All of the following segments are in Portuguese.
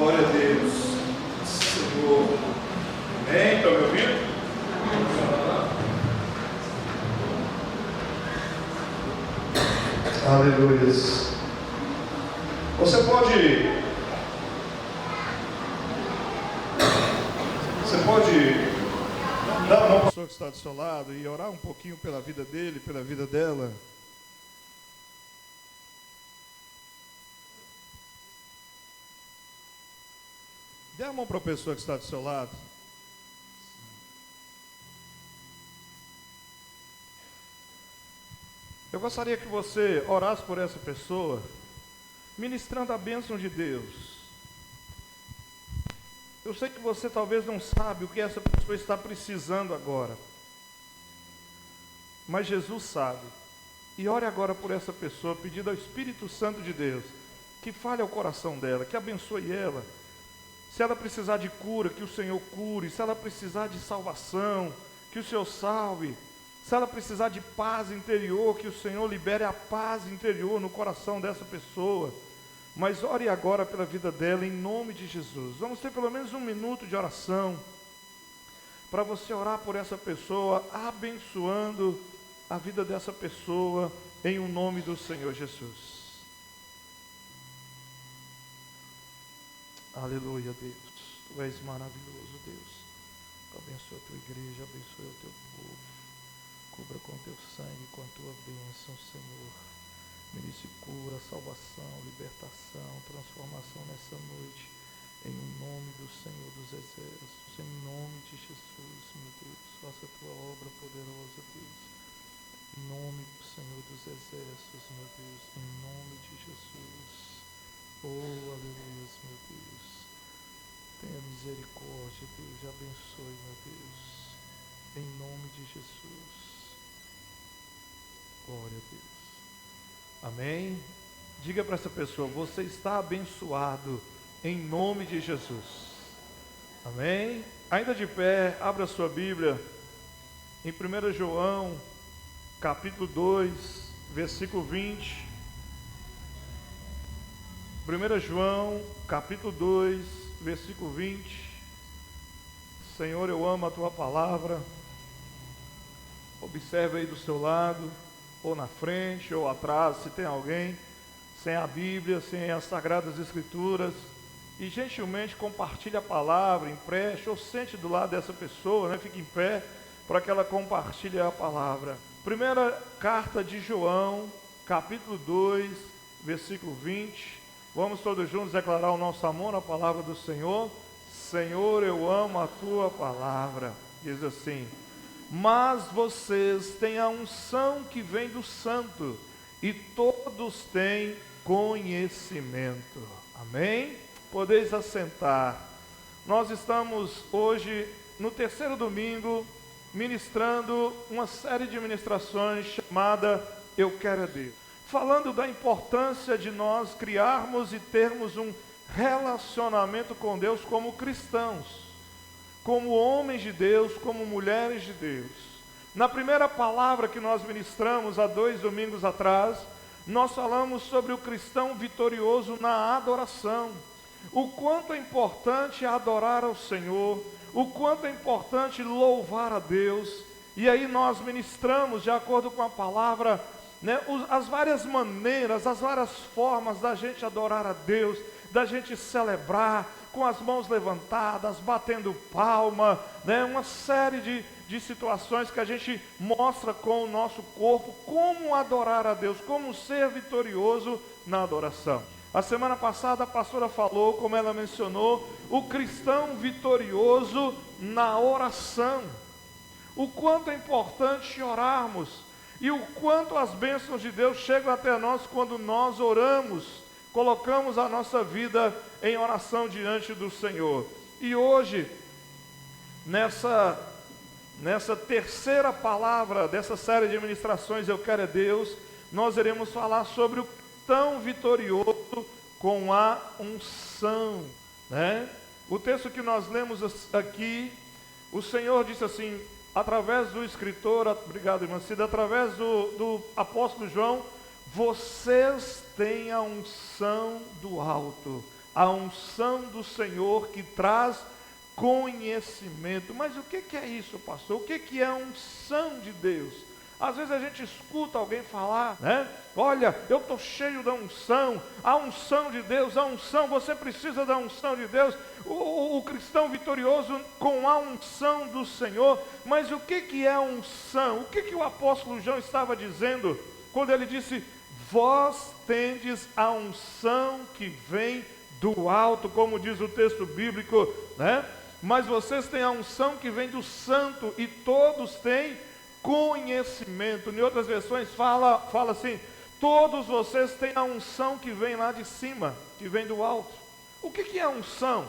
Glória a Deus. Senhor. Amém? Estão me ouvindo? Aleluias. Você pode dar uma pessoa que está do seu lado e orar um pouquinho pela vida dele, pela vida dela. Dê a mão para a pessoa que está do seu lado. Eu gostaria que você orasse por essa pessoa, ministrando a bênção de Deus. Eu sei que você talvez não sabe o que essa pessoa está precisando agora, mas Jesus sabe. E ore agora por essa pessoa, pedindo ao Espírito Santo de Deus que fale ao coração dela, que abençoe ela. Se ela precisar de cura, que o Senhor cure. Se ela precisar de salvação, que o Senhor salve. Se ela precisar de paz interior, que o Senhor libere a paz interior no coração dessa pessoa. Mas ore agora pela vida dela em nome de Jesus. Vamos ter pelo menos 1 minuto de oração para você orar por essa pessoa, abençoando a vida dessa pessoa em o nome do Senhor Jesus. Aleluia, Deus. Tu és maravilhoso, Deus. Abençoa a tua igreja, abençoa o teu povo. Cubra com teu sangue, com a tua bênção, Senhor. Ministre cura, salvação, libertação, transformação nessa noite, em nome do Senhor dos Exércitos, em nome de Jesus, meu Deus. Faça a tua obra poderosa, Deus. Em nome do Senhor dos Exércitos, meu Deus. Em nome de Jesus. Oh, aleluia, meu Deus. Tenha misericórdia, Deus. E abençoe, meu Deus. Em nome de Jesus. Glória a Deus. Amém? Diga para essa pessoa: você está abençoado em nome de Jesus. Amém? Ainda de pé, abra sua Bíblia em 1 João, capítulo 2, versículo 20. 1 João, capítulo 2, versículo 20. Senhor, eu amo a tua palavra. Observe aí do seu lado, ou na frente, ou atrás, se tem alguém sem a Bíblia, sem as Sagradas Escrituras, e gentilmente compartilhe a palavra, empreste, ou sente do lado dessa pessoa, né? Fique em pé, para que ela compartilhe a palavra. Primeira carta de João, capítulo 2, versículo 20, vamos todos juntos declarar o nosso amor na palavra do Senhor. Senhor, eu amo a tua palavra, diz assim: mas vocês têm a unção que vem do Santo, e todos têm conhecimento. Amém? Podeis assentar. Nós estamos hoje no terceiro domingo, ministrando uma série de ministrações chamada Eu Quero é Deus, falando da importância de nós criarmos e termos um relacionamento com Deus como cristãos, como homens de Deus, como mulheres de Deus. Na primeira palavra que nós ministramos há 2 domingos atrás, nós falamos sobre o cristão vitorioso na adoração. O quanto é importante adorar ao Senhor, o quanto é importante louvar a Deus. E aí nós ministramos, de acordo com a palavra, né, as várias maneiras, as várias formas da gente adorar a Deus, da gente celebrar, com as mãos levantadas, batendo palma, né? Uma série de situações que a gente mostra com o nosso corpo, como adorar a Deus, como ser vitorioso na adoração. A semana passada a pastora falou, como ela mencionou, o cristão vitorioso na oração. O quanto é importante orarmos, e o quanto as bênçãos de Deus chegam até nós quando nós oramos, colocamos a nossa vida em oração diante do Senhor. E hoje, nessa terceira palavra dessa série de ministrações Eu Quero é Deus, nós iremos falar sobre o tão vitorioso com a unção, né? O texto que nós lemos aqui, o Senhor disse assim, através do escritor, obrigado irmã Cida, através do apóstolo João: vocês têm a unção do alto. A unção do Senhor que traz conhecimento. Mas o que é isso, pastor? O que é a unção de Deus? Às vezes a gente escuta alguém falar, né? Olha, eu estou cheio da unção, a unção de Deus, a unção, você precisa da unção de Deus. O cristão vitorioso com a unção do Senhor. Mas o que é a unção? O que o apóstolo João estava dizendo quando ele disse: vós tendes a unção que vem do alto, como diz o texto bíblico, né? Mas vocês têm a unção que vem do santo, e todos têm conhecimento. Em outras versões fala assim: todos vocês têm a unção que vem lá de cima, que vem do alto. O que é unção?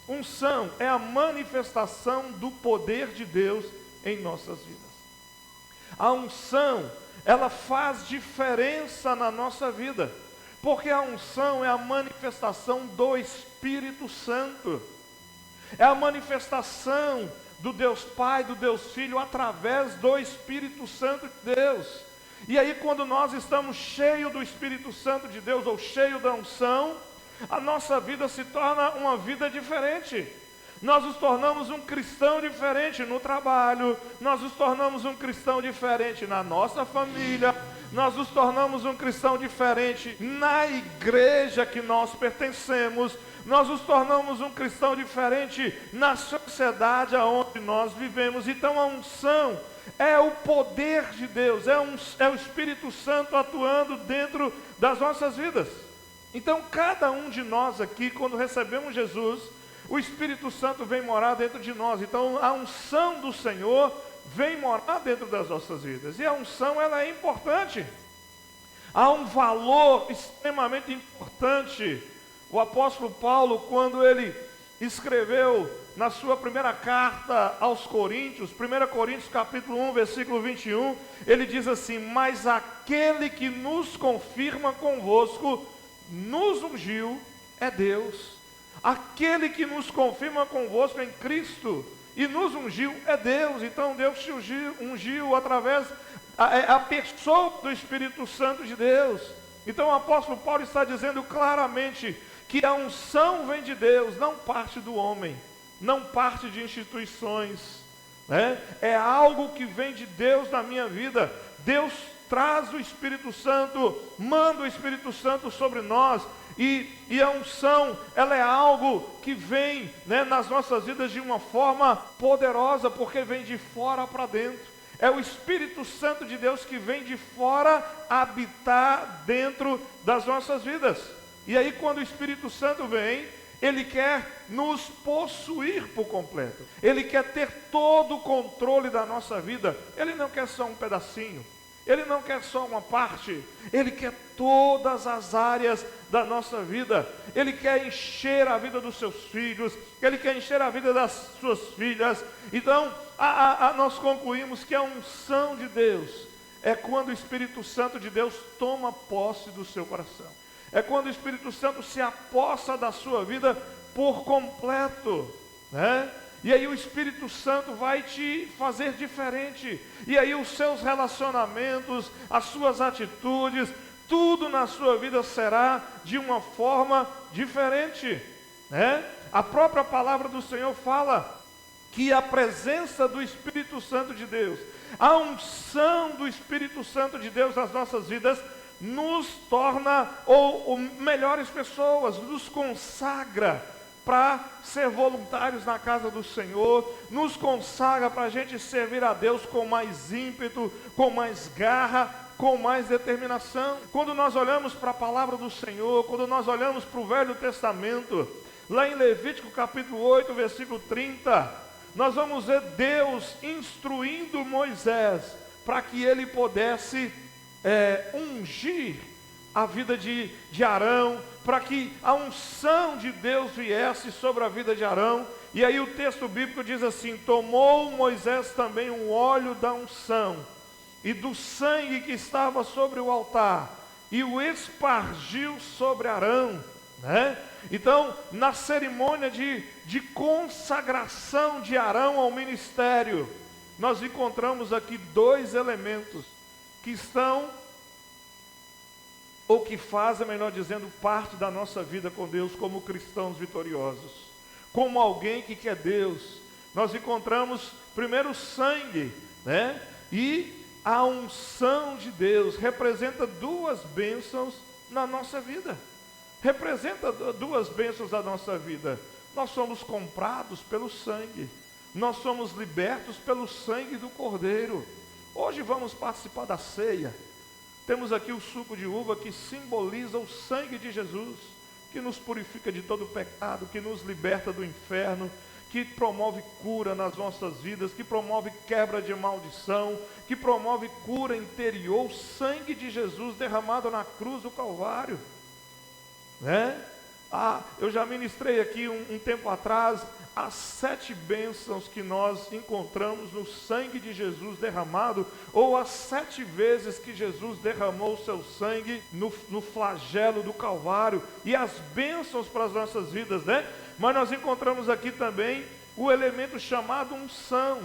Unção é a manifestação do poder de Deus em nossas vidas. A unção, ela faz diferença na nossa vida, porque a unção é a manifestação do Espírito Santo. É a manifestação do Deus Pai, do Deus Filho, através do Espírito Santo de Deus. E aí, quando nós estamos cheios do Espírito Santo de Deus, ou cheios da unção, a nossa vida se torna uma vida diferente. Nós nos tornamos um cristão diferente no trabalho, nós nos tornamos um cristão diferente na nossa família, nós nos tornamos um cristão diferente na igreja que nós pertencemos, nós nos tornamos um cristão diferente na sociedade aonde nós vivemos. Então a unção é o poder de Deus, é o Espírito Santo atuando dentro das nossas vidas. Então cada um de nós aqui, quando recebemos Jesus, o Espírito Santo vem morar dentro de nós. Então a unção do Senhor vem morar dentro das nossas vidas. E a unção, ela é importante. Há um valor extremamente importante. O apóstolo Paulo, quando ele escreveu na sua primeira carta aos Coríntios, 1 Coríntios capítulo 1, versículo 21, ele diz assim: mas aquele que nos confirma convosco, nos ungiu, é Deus. Aquele que nos confirma convosco em Cristo e nos ungiu é Deus. Então Deus te ungiu através a pessoa do Espírito Santo de Deus. Então o apóstolo Paulo está dizendo claramente que a unção vem de Deus, não parte do homem, não parte de instituições, né? É algo que vem de Deus na minha vida. Deus traz o Espírito Santo, manda o Espírito Santo sobre nós. E a unção, ela é algo que vem, né, nas nossas vidas de uma forma poderosa, porque vem de fora para dentro. É o Espírito Santo de Deus que vem de fora habitar dentro das nossas vidas. E aí quando o Espírito Santo vem, ele quer nos possuir por completo. Ele quer ter todo o controle da nossa vida. Ele não quer só um pedacinho. Ele não quer só uma parte, Ele quer todas as áreas da nossa vida. Ele quer encher a vida dos seus filhos, Ele quer encher a vida das suas filhas. Então, nós concluímos que a unção de Deus é quando o Espírito Santo de Deus toma posse do seu coração. É quando o Espírito Santo se apossa da sua vida por completo, né? E aí o Espírito Santo vai te fazer diferente. E aí os seus relacionamentos, as suas atitudes, tudo na sua vida será de uma forma diferente, né? A própria palavra do Senhor fala que a presença do Espírito Santo de Deus, a unção do Espírito Santo de Deus nas nossas vidas, nos torna ou melhores pessoas, nos consagra para ser voluntários na casa do Senhor, nos consagra para a gente servir a Deus com mais ímpeto, com mais garra, com mais determinação. Quando nós olhamos para a palavra do Senhor, quando nós olhamos para o Velho Testamento, lá em Levítico capítulo 8, versículo 30, nós vamos ver Deus instruindo Moisés para que ele pudesse ungir a vida de Arão, para que a unção de Deus viesse sobre a vida de Arão. E aí o texto bíblico diz assim: tomou Moisés também um óleo da unção e do sangue que estava sobre o altar, e o espargiu sobre Arão, né? Então, na cerimônia de consagração de Arão ao ministério, nós encontramos aqui dois elementos que estão ou que fazem, melhor dizendo, parte da nossa vida com Deus como cristãos vitoriosos, como alguém que quer Deus. Nós encontramos primeiro o sangue, né? E a unção de Deus representa duas bênçãos na nossa vida. Representa duas bênçãos da nossa vida. Nós somos comprados pelo sangue. Nós somos libertos pelo sangue do Cordeiro. Hoje vamos participar da ceia. Temos aqui o suco de uva que simboliza o sangue de Jesus, que nos purifica de todo pecado, que nos liberta do inferno, que promove cura nas nossas vidas, que promove quebra de maldição, que promove cura interior, o sangue de Jesus derramado na cruz do Calvário, né? Eu já ministrei aqui um tempo atrás as 7 bênçãos que nós encontramos no sangue de Jesus derramado, ou as 7 vezes que Jesus derramou o seu sangue no flagelo do Calvário, e as bênçãos para as nossas vidas, né? Mas nós encontramos aqui também o elemento chamado unção,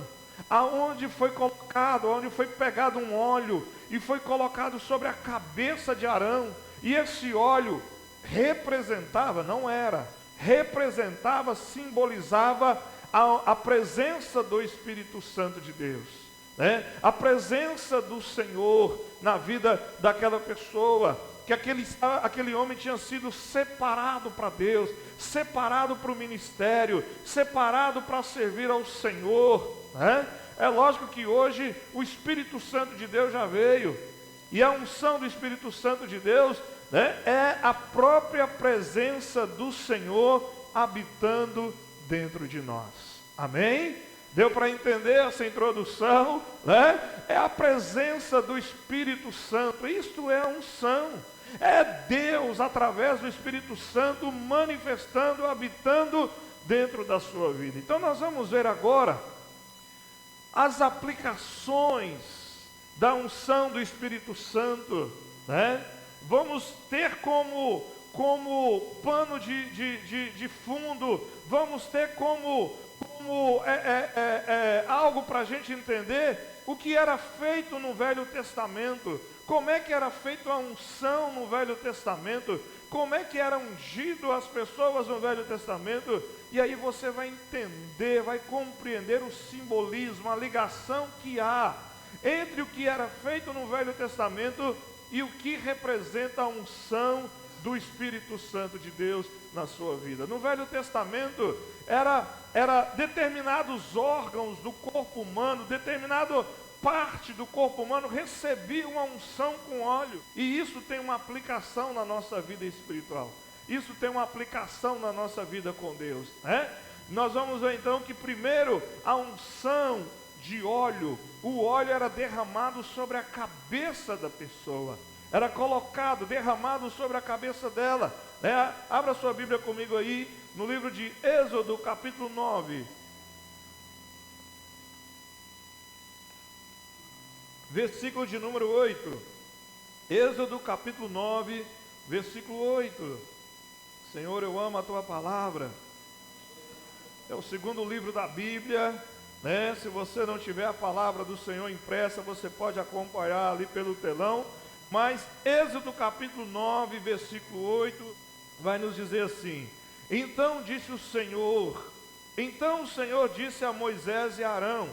aonde foi colocado, onde foi pegado um óleo e foi colocado sobre a cabeça de Arão, e esse óleo representava, não era, representava, simbolizava a presença do Espírito Santo de Deus, né? A presença do Senhor na vida daquela pessoa, que aquele homem tinha sido separado para Deus, separado para o ministério, separado para servir ao Senhor, né? É lógico que hoje o Espírito Santo de Deus já veio, e a unção do Espírito Santo de Deus, né, é a própria presença do Senhor habitando dentro de nós. Amém? Deu para entender essa introdução, né? É a presença do Espírito Santo. Isto é a unção. É Deus através do Espírito Santo manifestando, habitando dentro da sua vida. Então nós vamos ver agora as aplicações da unção do Espírito Santo, né? Vamos ter como pano de fundo, vamos ter como algo para a gente entender o que era feito no Velho Testamento, como é que era feita a unção no Velho Testamento, como é que era ungido as pessoas no Velho Testamento, e aí você vai entender, vai compreender o simbolismo, a ligação que há entre o que era feito no Velho Testamento e o que representa a unção do Espírito Santo de Deus na sua vida. No Velho Testamento, era determinados órgãos do corpo humano, determinada parte do corpo humano recebia uma unção com óleo. E isso tem uma aplicação na nossa vida espiritual. Isso tem uma aplicação na nossa vida com Deus, né? Nós vamos ver então que primeiro a unção de óleo, o óleo era derramado sobre a cabeça da pessoa, era colocado, derramado sobre a cabeça dela, né? Abra sua Bíblia comigo aí, no livro de Êxodo, capítulo 9, versículo de número 8, Êxodo capítulo 9, versículo 8, Senhor, eu amo a Tua palavra, é o segundo livro da Bíblia, né? Se você não tiver a palavra do Senhor impressa, você pode acompanhar ali pelo telão, mas Êxodo capítulo 9, versículo 8, vai nos dizer assim: então o Senhor disse a Moisés e a Arão,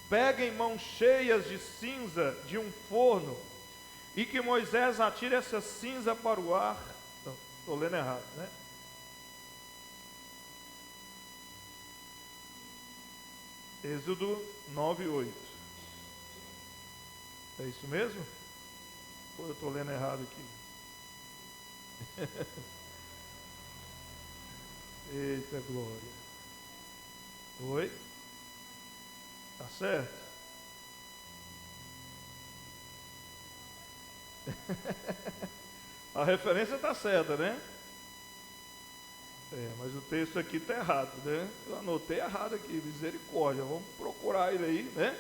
peguem mãos cheias de cinza de um forno, e que Moisés atire essa cinza para o ar. Estou lendo errado, né? Êxodo 9, 8. É isso mesmo? Ou eu estou lendo errado aqui? Eita glória. Oi? Tá certo? A referência está certa, né? Mas o texto aqui está errado, né? Eu anotei errado aqui, misericórdia. Vamos procurar ele aí, né?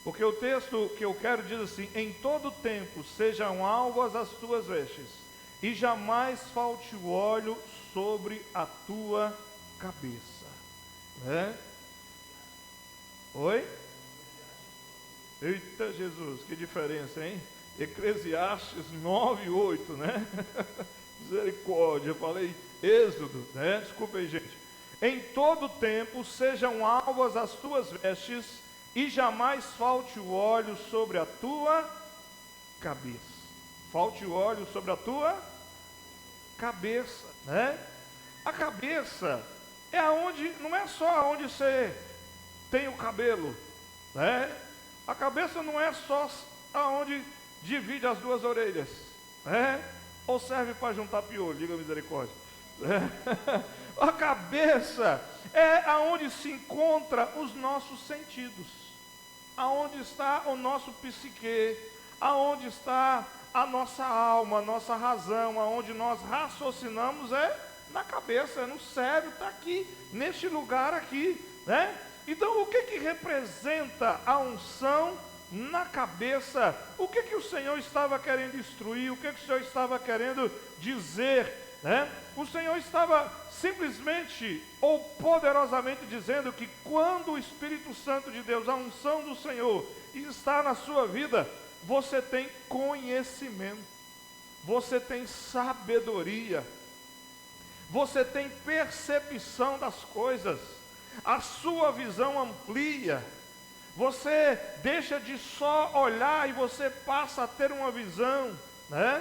Porque o texto que eu quero diz assim: em todo tempo sejam alvas as tuas vestes, e jamais falte o óleo sobre a tua cabeça, né? Oi? Eita Jesus, que diferença, hein? Eclesiastes 9:8, né? Misericórdia, eu falei Êxodo, né? Desculpa aí, gente. Em todo tempo sejam alvas as tuas vestes, e jamais falte o óleo sobre a tua cabeça. Falte o óleo sobre a tua cabeça, né? A cabeça é aonde, não é só onde você tem o cabelo, né? A cabeça não é só aonde divide as duas orelhas, né? Ou serve para juntar piolho, diga misericórdia. A cabeça é aonde se encontra os nossos sentidos, aonde está o nosso psique, aonde está a nossa alma, a nossa razão, aonde nós raciocinamos é na cabeça, é no cérebro, está aqui, neste lugar aqui, né? Então o que representa a unção na cabeça? O que o Senhor estava querendo instruir? O que o Senhor estava querendo dizer, né? O Senhor estava simplesmente ou poderosamente dizendo que quando o Espírito Santo de Deus, a unção do Senhor, está na sua vida, você tem conhecimento, você tem sabedoria, você tem percepção das coisas, a sua visão amplia, você deixa de só olhar e você passa a ter uma visão, né?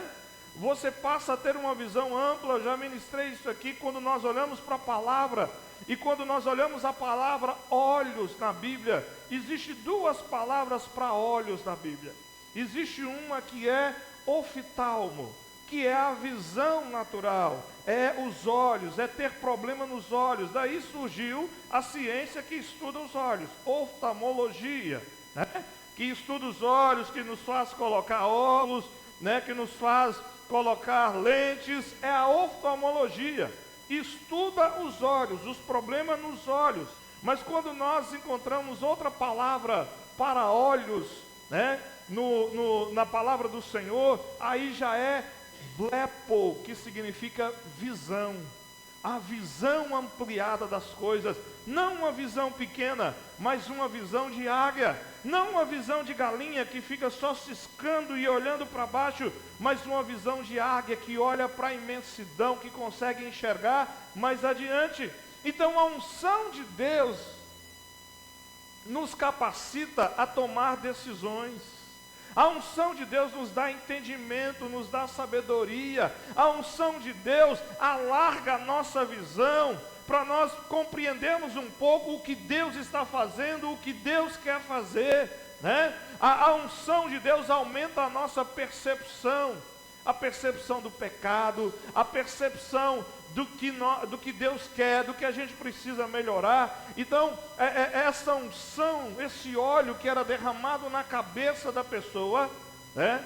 Você passa a ter uma visão ampla. Eu já ministrei isso aqui quando nós olhamos para a palavra, e quando nós olhamos a palavra olhos na Bíblia, existe duas palavras para olhos na Bíblia. Existe uma que é oftalmo, que é a visão natural, é os olhos, é ter problema nos olhos. Daí surgiu a ciência que estuda os olhos, oftalmologia, né? Que estuda os olhos, que nos faz colocar óculos, né? Que nos faz colocar lentes, é a oftalmologia. Estuda os olhos, os problemas nos olhos. Mas quando nós encontramos outra palavra para olhos, né? Na palavra do Senhor, aí já é blepo, que significa visão, a visão ampliada das coisas, não uma visão pequena, mas uma visão de águia, não uma visão de galinha que fica só ciscando e olhando para baixo, mas uma visão de águia que olha para a imensidão, que consegue enxergar mais adiante. Então a unção de Deus nos capacita a tomar decisões. A unção de Deus nos dá entendimento, nos dá sabedoria. A unção de Deus alarga a nossa visão, para nós compreendermos um pouco o que Deus está fazendo, o que Deus quer fazer, né? A unção de Deus aumenta a nossa percepção, a percepção do pecado, a percepção do que Deus quer, do que a gente precisa melhorar. Então, essa unção, esse óleo que era derramado na cabeça da pessoa, né,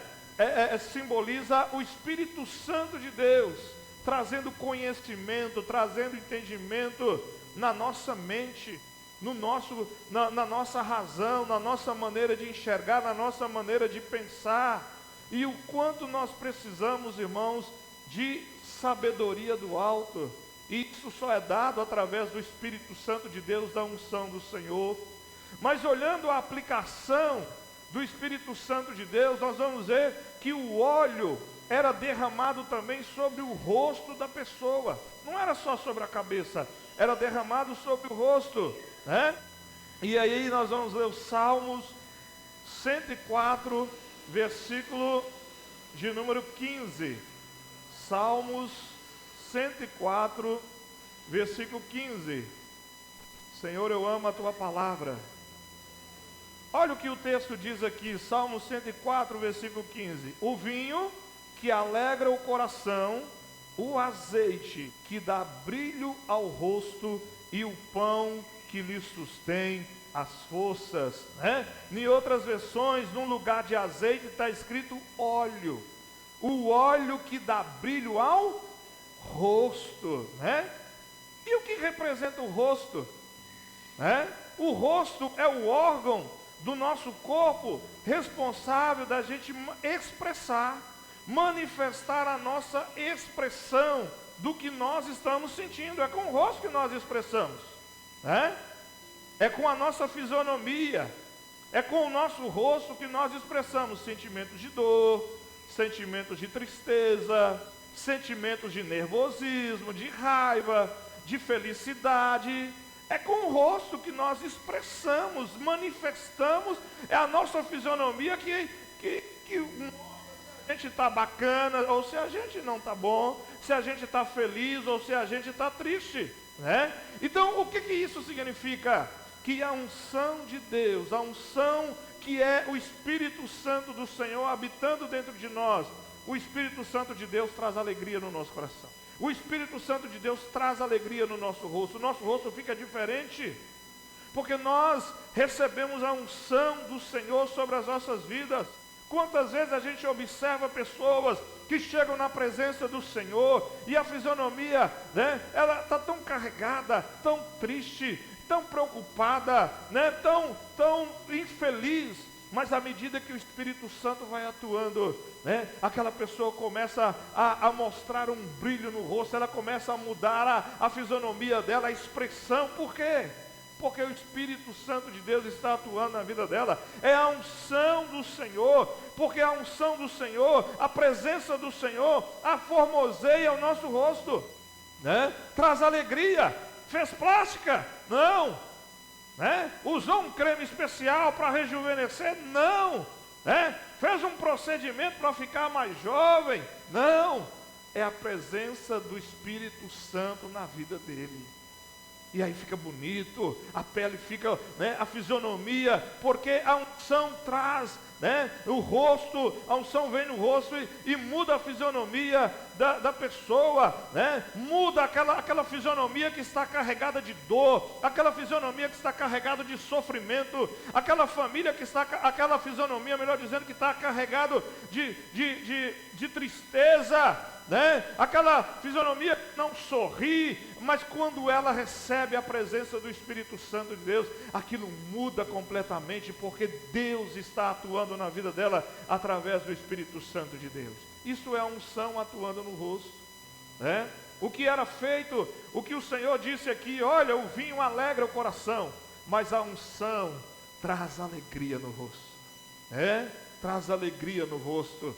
simboliza o Espírito Santo de Deus, trazendo conhecimento, trazendo entendimento na nossa mente, na nossa razão, na nossa maneira de enxergar, na nossa maneira de pensar. E o quanto nós precisamos, irmãos, de sabedoria do alto. E isso só é dado através do Espírito Santo de Deus, da unção do Senhor. Mas olhando a aplicação do Espírito Santo de Deus, nós vamos ver que o óleo era derramado também sobre o rosto da pessoa. Não era só sobre a cabeça, era derramado sobre o rosto, né? E aí nós vamos ler os Salmos 104, versículo de número 15. Salmos 104, versículo 15. Senhor, eu amo a tua palavra. Olha o que o texto diz aqui, Salmo 104, versículo 15. O vinho que alegra o coração, o azeite que dá brilho ao rosto, e o pão que lhe sustém as forças, né? Em outras versões, no lugar de azeite está escrito óleo. O óleo que dá brilho ao rosto, né? E o que representa o rosto, né? O rosto é o órgão do nosso corpo responsável da gente expressar, manifestar a nossa expressão do que nós estamos sentindo. É com o rosto que nós expressamos, né? É com a nossa fisionomia. É com o nosso rosto que nós expressamos sentimentos de dor, sentimentos de tristeza, sentimentos de nervosismo, de raiva, de felicidade. É com o rosto que nós expressamos, manifestamos, é a nossa fisionomia que a gente está bacana, ou se a gente não está bom, se a gente está feliz, ou se a gente está triste, né? Então, o que isso significa? Que a unção de Deus, a unção que é o Espírito Santo do Senhor habitando dentro de nós, o Espírito Santo de Deus traz alegria no nosso coração. O Espírito Santo de Deus traz alegria no nosso rosto. O nosso rosto fica diferente, porque nós recebemos a unção do Senhor sobre as nossas vidas. Quantas vezes a gente observa pessoas que chegam na presença do Senhor e a fisionomia, né, ela está tão carregada, tão triste, tão preocupada, né, tão infeliz, mas à medida que o Espírito Santo vai atuando, né, aquela pessoa começa a mostrar um brilho no rosto, ela começa a mudar a fisionomia dela, a expressão. Por quê? Porque o Espírito Santo de Deus está atuando na vida dela. É a unção do Senhor, porque a unção do Senhor, a presença do Senhor, aformoseia o nosso rosto, né? Traz alegria. Fez plástica? Não. Né? Usou um creme especial para rejuvenescer? Não. Né? Fez um procedimento para ficar mais jovem? Não. É a presença do Espírito Santo na vida dele. E aí fica bonito, a pele fica, né, a fisionomia, porque a unção traz, né, o rosto, a unção vem no rosto e muda a fisionomia da pessoa, né, muda aquela fisionomia que está carregada de dor, aquela fisionomia que está carregada de sofrimento, aquela família que está, aquela fisionomia, melhor dizendo, que está carregado de tristeza, né? Aquela fisionomia que não sorri, mas quando ela recebe a presença do Espírito Santo de Deus, aquilo muda completamente, porque Deus está atuando na vida dela através do Espírito Santo de Deus. Isso é a unção atuando no rosto, né? O que era feito, o que o Senhor disse aqui: olha, o vinho alegra o coração, mas a unção traz alegria no rosto, né? Traz alegria no rosto,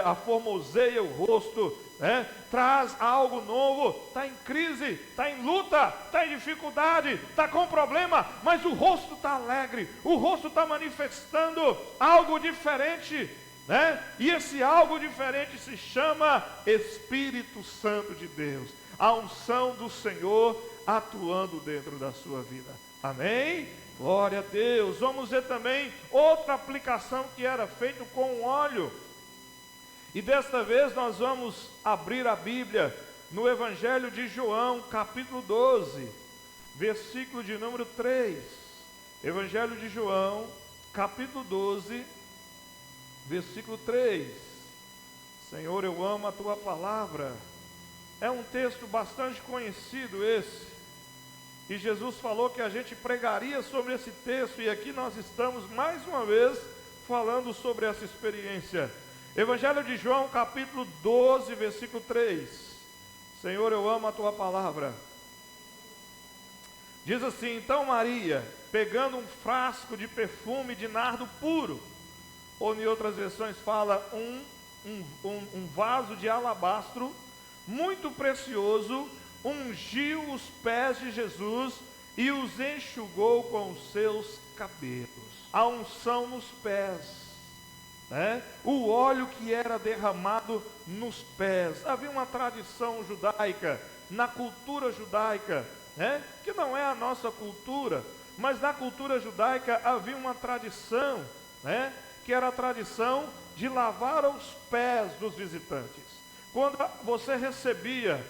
aformoseia o rosto, né? Traz algo novo. Está em crise, está em luta, está em dificuldade, está com problema, mas o rosto está alegre, o rosto está manifestando algo diferente, né? E esse algo diferente se chama Espírito Santo de Deus, a unção do Senhor atuando dentro da sua vida. Amém? Glória a Deus. Vamos ver também outra aplicação que era feito com óleo. E desta vez nós vamos abrir a Bíblia no Evangelho de João, capítulo 12, versículo de número 3. Evangelho de João, capítulo 12, versículo 3. Senhor, eu amo a tua palavra. É um texto bastante conhecido esse. E Jesus falou que a gente pregaria sobre esse texto, e aqui nós estamos mais uma vez falando sobre essa experiência. Evangelho de João, capítulo 12, versículo 3. Senhor, eu amo a tua palavra. Diz assim: então Maria, pegando um frasco de perfume de nardo puro, ou em outras versões fala um vaso de alabastro, muito precioso, ungiu os pés de Jesus e os enxugou com os seus cabelos. A unção nos pés, né? O óleo que era derramado nos pés. Havia uma tradição judaica, na cultura judaica, né? Que não é a nossa cultura, mas na cultura judaica havia uma tradição, né? Que era a tradição de lavar os pés dos visitantes. Quando você recebia,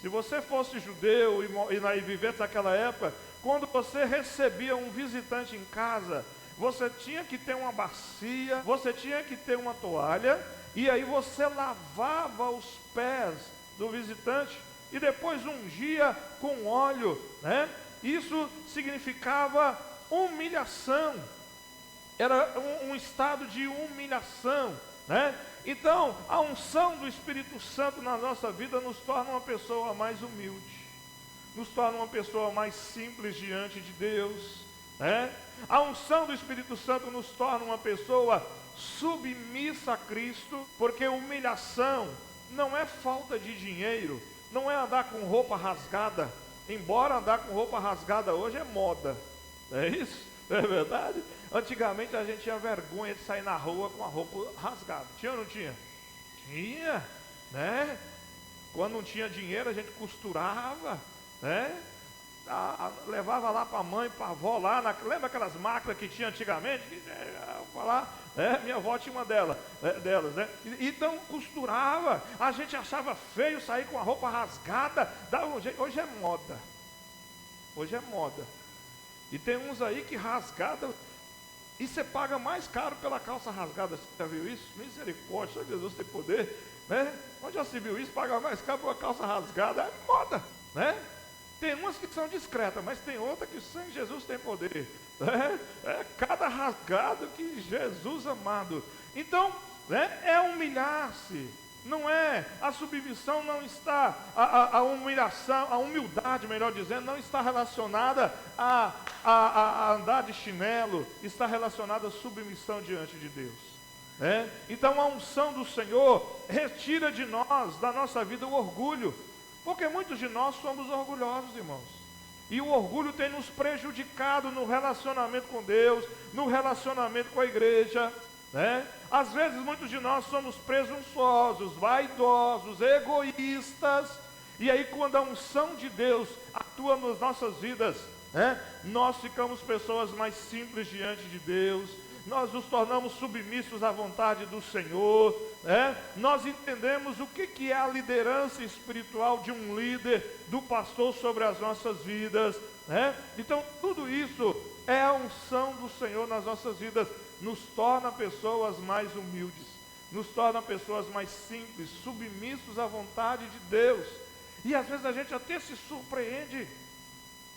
se você fosse judeu e vivesse naquela época, quando você recebia um visitante em casa, você tinha que ter uma bacia, você tinha que ter uma toalha, e aí você lavava os pés do visitante e depois ungia com óleo, né? Isso significava humilhação, era um estado de humilhação, né? Então, a unção do Espírito Santo na nossa vida nos torna uma pessoa mais humilde, nos torna uma pessoa mais simples diante de Deus, né? A unção do Espírito Santo nos torna uma pessoa submissa a Cristo, porque humilhação não é falta de dinheiro, não é andar com roupa rasgada, embora andar com roupa rasgada hoje é moda, não é isso? Não é verdade? Antigamente a gente tinha vergonha de sair na rua com a roupa rasgada, tinha ou não tinha? Tinha, né? Quando não tinha dinheiro a gente costurava, né? Levava lá para a mãe, para a avó lá, lembra aquelas máquinas que tinha antigamente? Minha avó tinha uma delas, né? Então costurava, a gente achava feio sair com a roupa rasgada, dava um jeito. Hoje é moda, e tem uns aí que rasgada, e você paga mais caro pela calça rasgada. Você já viu isso? Misericórdia, só Jesus tem poder, né? Onde já se viu isso? Paga mais caro pela calça rasgada, é moda, né? Tem umas que são discretas, mas tem outras que o sangue de Jesus tem poder. É cada rasgado que Jesus amado. Então, né, é humilhar-se. Não é, a submissão não está, a humilhação, a humildade, melhor dizendo, não está relacionada a andar de chinelo, está relacionada à submissão diante de Deus. Então a unção do Senhor retira de nós, da nossa vida, o orgulho. Porque muitos de nós somos orgulhosos, irmãos. E o orgulho tem nos prejudicado no relacionamento com Deus, no relacionamento com a igreja, né? Às vezes muitos de nós somos presunçosos, vaidosos, egoístas. E aí quando a unção de Deus atua nas nossas vidas, né, nós ficamos pessoas mais simples diante de Deus. Nós nos tornamos submissos à vontade do Senhor, né? Nós entendemos o que é a liderança espiritual de um líder, do pastor sobre as nossas vidas, né? Então tudo isso é a unção do Senhor nas nossas vidas, nos torna pessoas mais humildes, nos torna pessoas mais simples, submissos à vontade de Deus. E às vezes a gente até se surpreende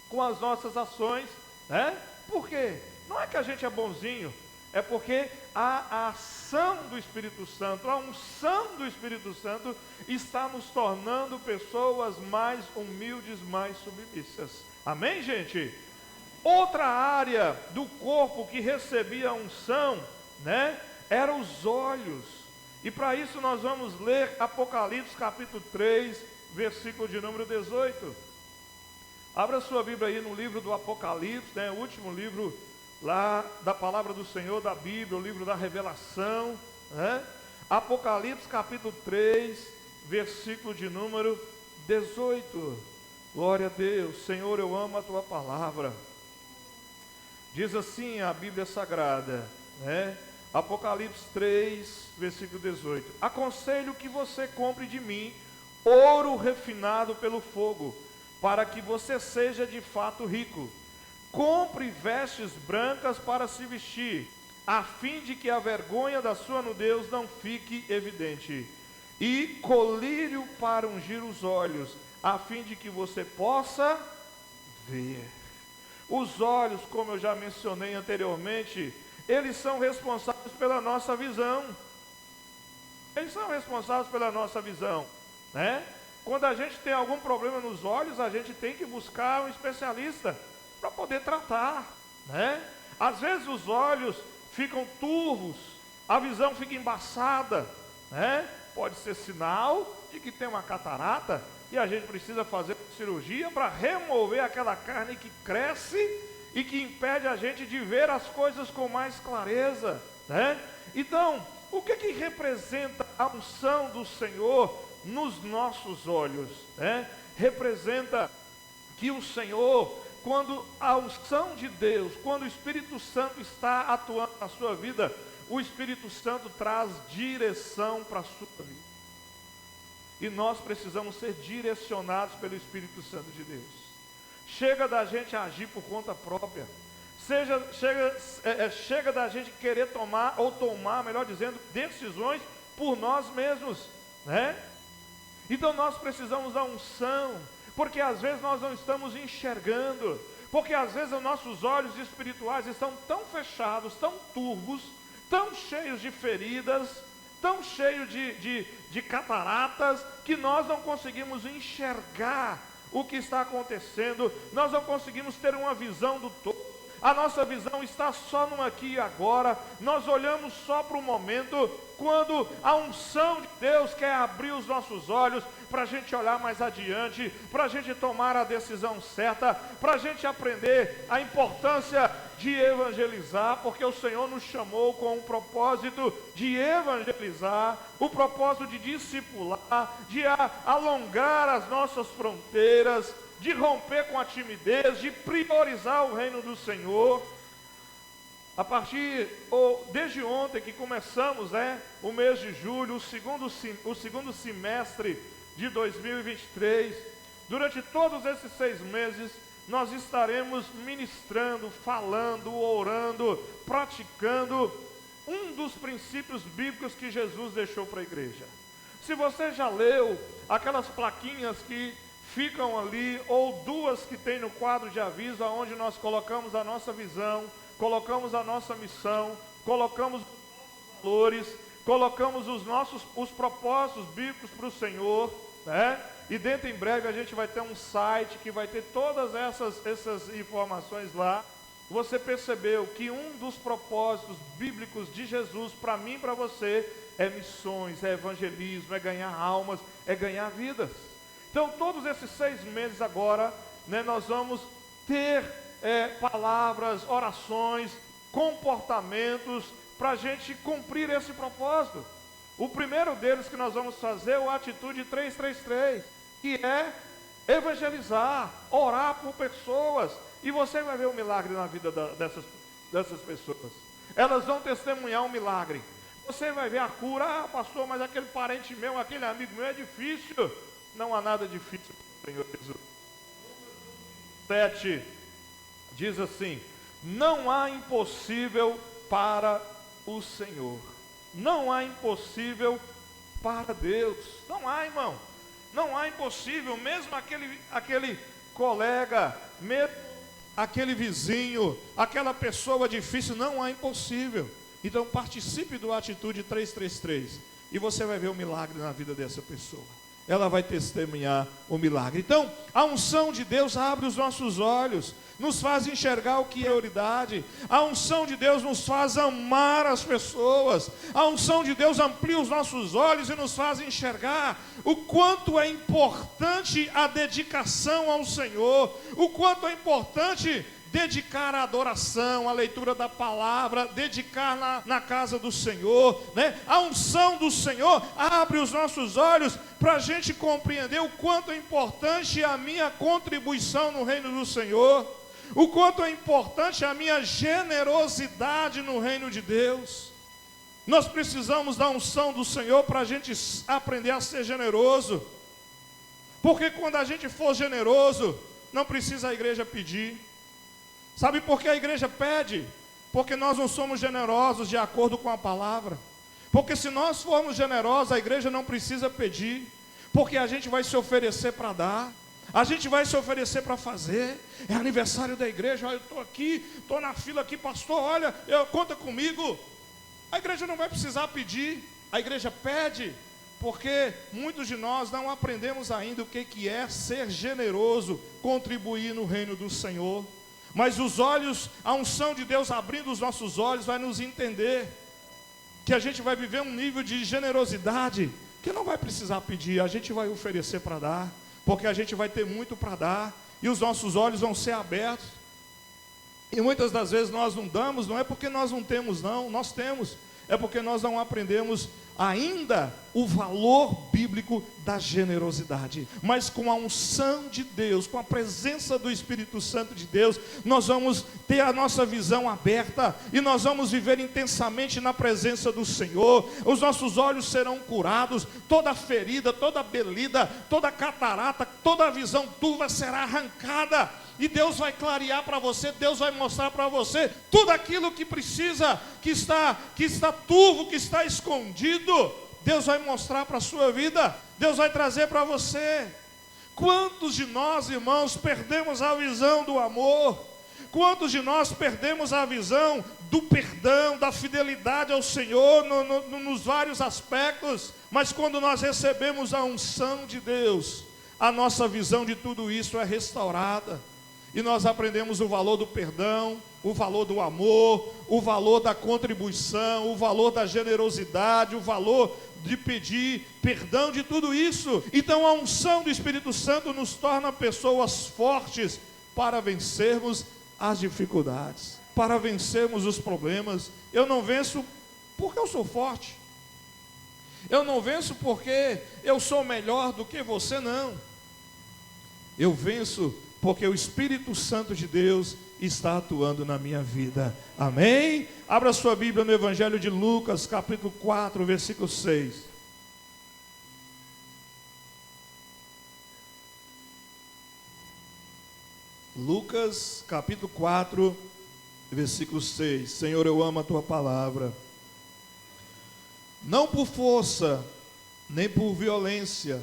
com as nossas ações, né? Por quê? Não é que a gente é bonzinho, é porque a ação do Espírito Santo, a unção do Espírito Santo está nos tornando pessoas mais humildes, mais submissas. Amém, gente? Outra área do corpo que recebia a unção, né, eram os olhos. E para isso nós vamos ler Apocalipse capítulo 3, versículo de número 18. Abra sua Bíblia aí no livro do Apocalipse, né, o último livro lá da palavra do Senhor, da Bíblia, o livro da revelação, né? Apocalipse capítulo 3, versículo de número 18. Glória a Deus. Senhor, eu amo a tua palavra. Diz assim a Bíblia Sagrada, né? Apocalipse 3, versículo 18. Aconselho que você compre de mim ouro refinado pelo fogo, para que você seja de fato rico. Compre vestes brancas para se vestir, a fim de que a vergonha da sua nudez não fique evidente. E colírio para ungir os olhos, a fim de que você possa ver. Os olhos, como eu já mencionei anteriormente, eles são responsáveis pela nossa visão. Eles são responsáveis pela nossa visão, né? Quando a gente tem algum problema nos olhos, a gente tem que buscar um especialista para poder tratar, né? Às vezes os olhos ficam turvos, a visão fica embaçada, né? Pode ser sinal de que tem uma catarata e a gente precisa fazer cirurgia para remover aquela carne que cresce e que impede a gente de ver as coisas com mais clareza, né? Então, o que representa a unção do Senhor nos nossos olhos, né? Representa que o Senhor, quando a unção de Deus, quando o Espírito Santo está atuando na sua vida, o Espírito Santo traz direção para a sua vida. E nós precisamos ser direcionados pelo Espírito Santo de Deus. Chega da gente agir por conta própria. Chega da gente querer tomar, melhor dizendo, decisões por nós mesmos, né? Então nós precisamos da unção, porque às vezes nós não estamos enxergando, porque às vezes os nossos olhos espirituais estão tão fechados, tão turvos, tão cheios de feridas, tão cheios de cataratas, que nós não conseguimos enxergar o que está acontecendo, nós não conseguimos ter uma visão do todo. A nossa visão está só no aqui e agora. Nós olhamos só para o momento, quando a unção de Deus quer abrir os nossos olhos para a gente olhar mais adiante, para a gente tomar a decisão certa, para a gente aprender a importância de evangelizar, porque o Senhor nos chamou com o propósito de evangelizar, o propósito de discipular, de alongar as nossas fronteiras, de romper com a timidez, de priorizar o reino do Senhor. Desde ontem que começamos, o mês de julho, o segundo semestre de 2023, durante todos esses 6 meses, nós estaremos ministrando, falando, orando, praticando um dos princípios bíblicos que Jesus deixou para a igreja. Se você já leu aquelas plaquinhas que ficam ali, ou 2 que tem no quadro de aviso, onde nós colocamos a nossa visão, colocamos a nossa missão, colocamos os nossos valores, colocamos os propósitos bíblicos para o Senhor, E dentro em breve a gente vai ter um site que vai ter todas essas informações lá. Você percebeu que um dos propósitos bíblicos de Jesus para mim e para você é missões, é evangelismo, é ganhar almas, é ganhar vidas. Então todos esses 6 meses agora, nós vamos ter palavras, orações, comportamentos para a gente cumprir esse propósito. O primeiro deles que nós vamos fazer é o Atitude 333, que é evangelizar, orar por pessoas, e você vai ver o milagre na vida dessas pessoas. Elas vão testemunhar um milagre. Você vai ver a cura. Pastor, mas aquele parente meu, aquele amigo meu é difícil. Não há nada difícil para o Senhor Jesus. 7 diz assim: não há impossível para o Senhor. Não há impossível para Deus. Não há, irmão. Não há impossível. Mesmo aquele colega, mesmo aquele vizinho, aquela pessoa difícil, não há impossível. Então participe do Atitude 333 e você vai ver o milagre na vida dessa pessoa. Ela vai testemunhar o milagre. Então, a unção de Deus abre os nossos olhos, nos faz enxergar o que é prioridade. A unção de Deus nos faz amar as pessoas. A unção de Deus amplia os nossos olhos e nos faz enxergar o quanto é importante a dedicação ao Senhor, o quanto é importante dedicar a adoração, a leitura da palavra, dedicar na casa do Senhor, A unção do Senhor abre os nossos olhos para a gente compreender o quanto é importante a minha contribuição no reino do Senhor, o quanto é importante a minha generosidade no reino de Deus. Nós precisamos da unção do Senhor para a gente aprender a ser generoso, porque quando a gente for generoso, não precisa a igreja pedir. Sabe por que a igreja pede? Porque nós não somos generosos de acordo com a palavra. Porque se nós formos generosos, a igreja não precisa pedir, porque a gente vai se oferecer para dar, a gente vai se oferecer para fazer. É aniversário da igreja, eu estou aqui, estou na fila aqui, pastor, olha, conta comigo. A igreja não vai precisar pedir, a igreja pede, porque muitos de nós não aprendemos ainda o que é ser generoso, contribuir no reino do Senhor. Mas os olhos, a unção de Deus abrindo os nossos olhos vai nos entender que a gente vai viver um nível de generosidade que não vai precisar pedir, a gente vai oferecer para dar, porque a gente vai ter muito para dar, e os nossos olhos vão ser abertos. E muitas das vezes nós não damos, não é porque nós não temos não, nós temos, é porque nós não aprendemos ainda o valor bíblico da generosidade. Mas com a unção de Deus, com a presença do Espírito Santo de Deus, nós vamos ter a nossa visão aberta e nós vamos viver intensamente na presença do Senhor. Os nossos olhos serão curados, toda ferida, toda belida, toda catarata, toda visão turva será arrancada. E Deus vai clarear para você, Deus vai mostrar para você tudo aquilo que precisa, que está turvo, que está escondido. Deus vai mostrar para a sua vida, Deus vai trazer para você. Quantos de nós, irmãos, perdemos a visão do amor? Quantos de nós perdemos a visão do perdão, da fidelidade ao Senhor nos vários aspectos? Mas quando nós recebemos a unção de Deus, a nossa visão de tudo isso é restaurada. E nós aprendemos o valor do perdão, o valor do amor, o valor da contribuição, o valor da generosidade, o valor de pedir perdão de tudo isso. Então a unção do Espírito Santo nos torna pessoas fortes para vencermos as dificuldades, para vencermos os problemas. Eu não venço porque eu sou forte. Eu não venço porque eu sou melhor do que você, não. Eu venço porque o Espírito Santo de Deus está atuando na minha vida. Amém? Abra sua Bíblia no Evangelho de Lucas, capítulo 4, versículo 6. Lucas, capítulo 4, versículo 6. Senhor, eu amo a tua palavra. Não por força, nem por violência,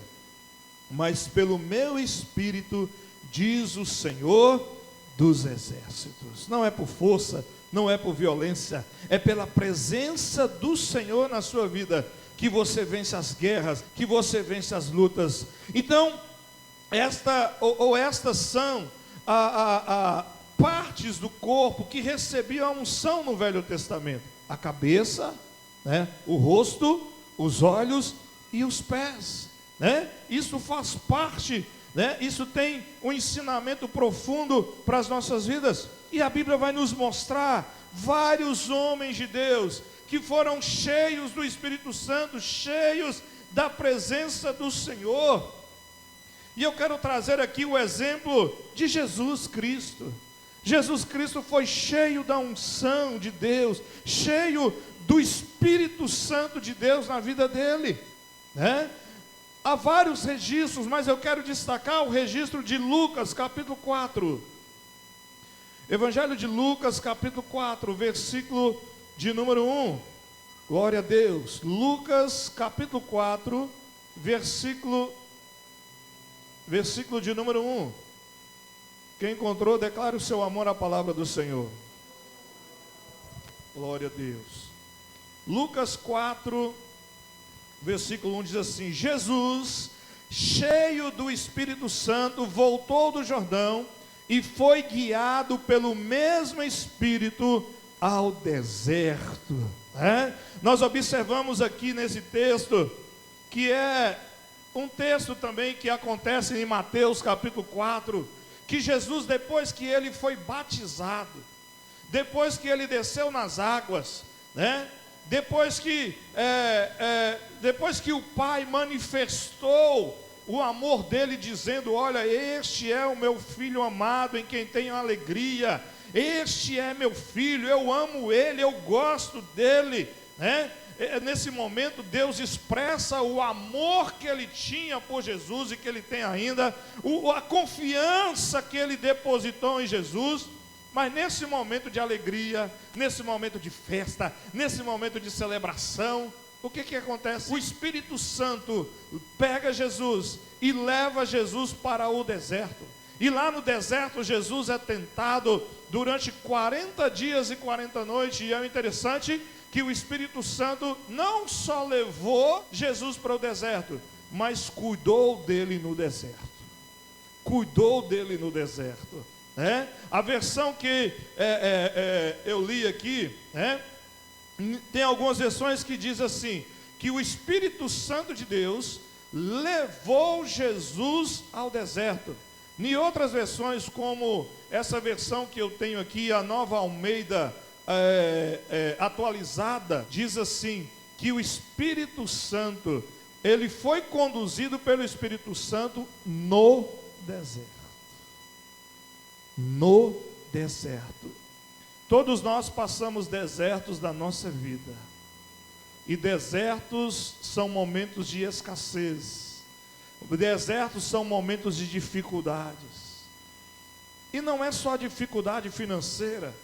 mas pelo meu Espírito, diz o Senhor dos exércitos. Não é por força, não é por violência, é pela presença do Senhor na sua vida que você vence as guerras, que você vence as lutas. Então, estas são partes do corpo que recebiam a unção no Velho Testamento: a cabeça, né, o rosto, os olhos e os pés, né? Isso faz parte, né? Isso tem um ensinamento profundo para as nossas vidas. E a Bíblia vai nos mostrar vários homens de Deus que foram cheios do Espírito Santo, cheios da presença do Senhor. E eu quero trazer aqui o exemplo de Jesus Cristo. Jesus Cristo foi cheio da unção de Deus, cheio do Espírito Santo de Deus na vida dele, né? Há vários registros, mas eu quero destacar o registro de Lucas, capítulo 4. Evangelho de Lucas, capítulo 4, versículo de número 1. Glória a Deus. Lucas, capítulo 4, versículo de número 1. Quem encontrou, declare o seu amor à palavra do Senhor. Glória a Deus. Lucas 4, versículo 1 diz assim: Jesus, cheio do Espírito Santo, voltou do Jordão e foi guiado pelo mesmo Espírito ao deserto. Nós observamos aqui nesse texto, que é um texto também que acontece em Mateus capítulo 4, que Jesus, depois que ele foi batizado, depois que ele desceu nas águas, né? Depois que o Pai manifestou o amor dele, dizendo: olha, este é o meu filho amado, em quem tenho alegria, este é meu filho, eu amo ele, eu gosto dele, né? Nesse momento Deus expressa o amor que ele tinha por Jesus e que ele tem ainda, a confiança que ele depositou em Jesus. Mas nesse momento de alegria, nesse momento de festa, nesse momento de celebração, o que acontece? O Espírito Santo pega Jesus e leva Jesus para o deserto. E lá no deserto Jesus é tentado durante 40 dias e 40 noites. E é interessante que o Espírito Santo não só levou Jesus para o deserto, mas cuidou dele no deserto. Cuidou dele no deserto. A versão que eu li aqui, tem algumas versões que diz assim, que o Espírito Santo de Deus levou Jesus ao deserto. Em outras versões, como essa versão que eu tenho aqui, a Nova Almeida atualizada, diz assim, que o Espírito Santo, ele foi conduzido pelo Espírito Santo no deserto. No deserto. Todos nós passamos desertos da nossa vida. E desertos são momentos de escassez. Desertos são momentos de dificuldades. E não é só dificuldade financeira.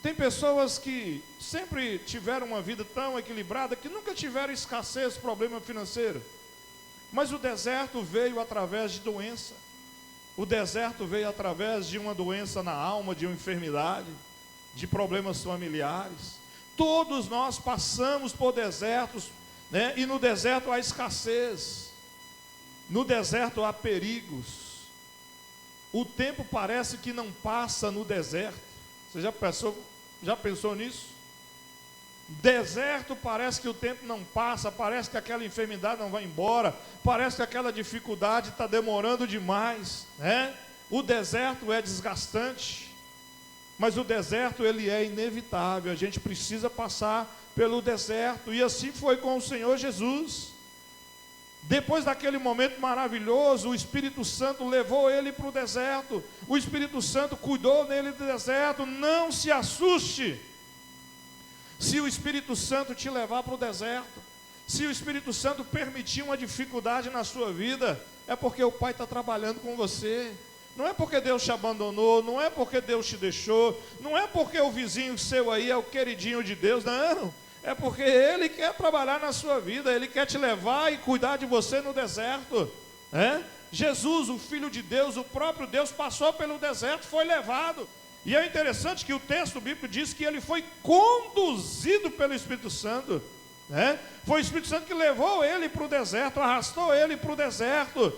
Tem pessoas que sempre tiveram uma vida tão equilibrada que nunca tiveram escassez, problema financeiro. Mas o deserto veio através de doença. O deserto veio através de uma doença na alma, de uma enfermidade, de problemas familiares. Todos nós passamos por desertos, né? E no deserto há escassez, no deserto há perigos. o tempo parece que não passa no deserto. Você já pensou nisso? Deserto, parece que o tempo não passa, parece que aquela enfermidade não vai embora, parece que aquela dificuldade está demorando demais, né? O deserto é desgastante, mas o deserto ele é inevitável, a gente precisa passar pelo deserto, e assim foi com o Senhor Jesus. Depois daquele momento maravilhoso, o Espírito Santo levou ele para o deserto, o Espírito Santo cuidou dele do deserto. Não se assuste se o Espírito Santo te levar para o deserto, se o Espírito Santo permitir uma dificuldade na sua vida, é porque o Pai está trabalhando com você. Não é porque Deus te abandonou, não é porque Deus te deixou, não é porque o vizinho seu aí é o queridinho de Deus, não. É porque Ele quer trabalhar na sua vida, Ele quer te levar e cuidar de você no deserto. Jesus, o Filho de Deus, o próprio Deus, passou pelo deserto, foi levado. E é interessante que o texto bíblico diz que Ele foi conduzido pelo Espírito Santo. Foi o Espírito Santo que levou Ele para o deserto, arrastou Ele para o deserto.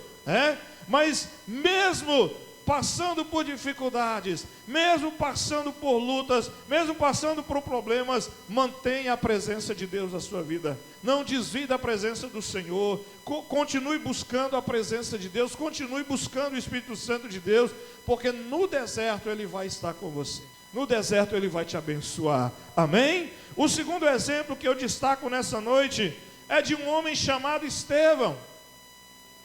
Mas mesmo passando por dificuldades, mesmo passando por lutas, mesmo passando por problemas, mantenha a presença de Deus na sua vida. Não desvie da presença do Senhor. Continue buscando a presença de Deus, continue buscando o Espírito Santo de Deus, porque no deserto Ele vai estar com você. No deserto Ele vai te abençoar. Amém? O segundo exemplo que eu destaco nessa noite é de um homem chamado Estevão.